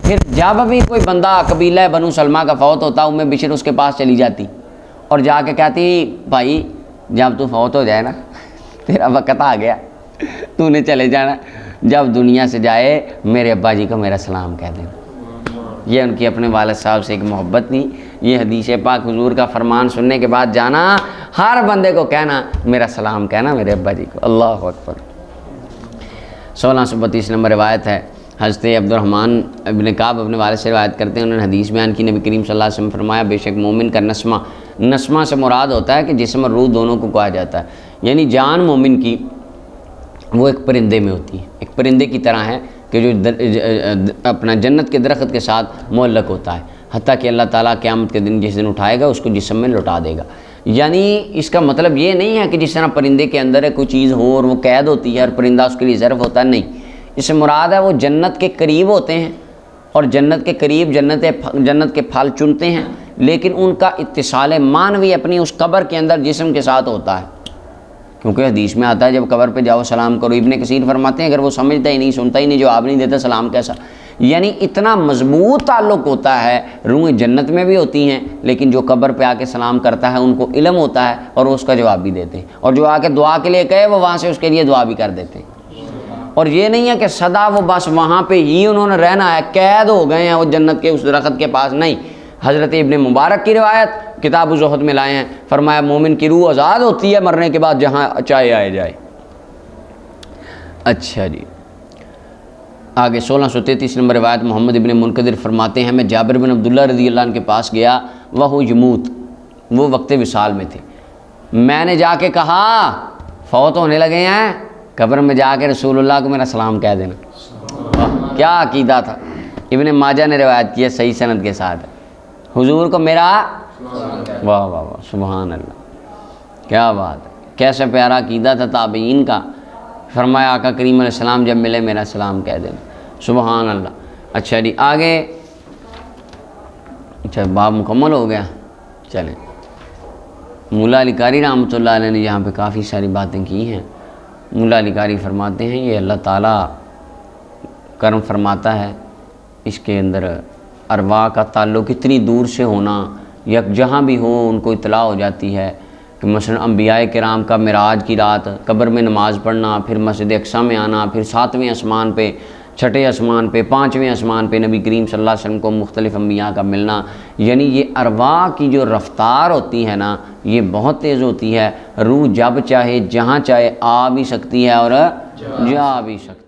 پھر جب بھی کوئی بندہ قبیلہ بنو سلمہ کا فوت ہوتا ام بشر اس کے پاس چلی جاتی اور جا کے کہتی بھائی جب تو فوت ہو جائے نا، تیرا وقت آ گیا، تو نے چلے جانا، جب دنیا سے جائے میرے ابا جی کو میرا سلام کہہ دینا۔ یہ ان کی اپنے والد صاحب سے ایک محبت تھی۔ یہ حدیث پاک حضور کا فرمان سننے کے بعد جانا، ہر بندے کو کہنا میرا سلام کہنا میرے ابا جی کو۔ اللہ اکبر۔ 1632 نمبر روایت ہے، حضرت عبد الرحمن ابن کعب اپنے والد سے روایت کرتے ہیں، انہوں نے حدیث بیان کی، نبی کریم صلی اللہ علیہ وسلم فرمایا بے شک مومن کا نسمہ، نسمہ سے مراد ہوتا ہے کہ جسم اور روح دونوں کو کہا جاتا ہے، یعنی جان مومن کی وہ ایک پرندے میں ہوتی ہے، ایک پرندے کی طرح ہے کہ جو اپنا جنت کے درخت کے ساتھ معلق ہوتا ہے، حتیٰ کہ اللہ تعالیٰ قیامت کے دن جس دن اٹھائے گا اس کو جسم میں لوٹا دے گا۔ یعنی اس کا مطلب یہ نہیں ہے کہ جس طرح پرندے کے اندر ہے کوئی چیز ہو اور وہ قید ہوتی ہے اور پرندہ اس کے لیے ظرف ہوتا ہے، نہیں، اس سے مراد ہے وہ جنت کے قریب ہوتے ہیں اور جنت کے قریب جنت کے پھل چنتے ہیں، لیکن ان کا اتصال معنوی اپنی اس قبر کے اندر جسم کے ساتھ ہوتا ہے، کیونکہ حدیث میں آتا ہے جب قبر پہ جاؤ سلام کرو۔ ابن کثیر فرماتے ہیں اگر وہ سمجھتا ہی نہیں، سنتا ہی نہیں، جواب نہیں دیتا، سلام کیسا؟ یعنی اتنا مضبوط تعلق ہوتا ہے، روحیں جنت میں بھی ہوتی ہیں لیکن جو قبر پہ آ کے سلام کرتا ہے ان کو علم ہوتا ہے اور وہ اس کا جواب بھی دیتے ہیں، اور جو آ کے دعا کے لیے کہے وہ وہاں سے اس کے لیے دعا بھی کر دیتے ہیں۔ اور یہ نہیں ہے کہ سدا وہ بس وہاں پہ ہی انہوں نے رہنا ہے، قید ہو گئے ہیں وہ جنت کے اس درخت کے پاس، نہیں۔ حضرت ابن مبارک کی روایت کتاب الزہد میں لائے ہیں، فرمایا مومن کی روح آزاد ہوتی ہے مرنے کے بعد جہاں چاہے آئے جائے۔ اچھا جی، آگے 1633 نمبر روایت محمد ابن منقدر فرماتے ہیں میں جابر بن عبداللہ رضی اللہ عنہ کے پاس گیا، وہ یموت، وہ وقت وصال میں تھے، میں نے جا کے کہا فوت ہونے لگے ہیں، قبر میں جا کے رسول اللہ کو میرا سلام کہہ دینا۔ کیا عقیدہ تھا! ابن ماجہ نے روایت کی ہے صحیح سند کے ساتھ، حضور کو میرا واہ واہ واہ سبحان اللہ، کیا بات ہے، کیسا پیارا عقیدہ تھا تابعین کا۔ فرمایا آقا کریم علیہ السلام جب ملے میرا سلام کہہ دینا، سبحان اللہ۔ اچھا جی آگے، اچھا باب مکمل ہو گیا، چلیں۔ مولا علی قاری رحمۃ اللہ علیہ نے یہاں پہ کافی ساری باتیں کی ہیں۔ مولا علی قاری فرماتے ہیں یہ اللہ تعالیٰ کرم فرماتا ہے، اس کے اندر ارواح کا تعلق اتنی دور سے ہونا، یا جہاں بھی ہو ان کو اطلاع ہو جاتی ہے کہ مثلا انبیاء کرام کا معراج کی رات قبر میں نماز پڑھنا، پھر مسجد اقصیٰ میں آنا، پھر 7ویں آسمان پہ، 6ٹھے آسمان پہ، 5ویں آسمان پہ نبی کریم صلی اللہ علیہ وسلم کو مختلف انبیاء کا ملنا، یعنی یہ ارواح کی جو رفتار ہوتی ہے نا یہ بہت تیز ہوتی ہے، روح جب چاہے جہاں چاہے آ بھی سکتی ہے اور جا بھی سکتی ہے۔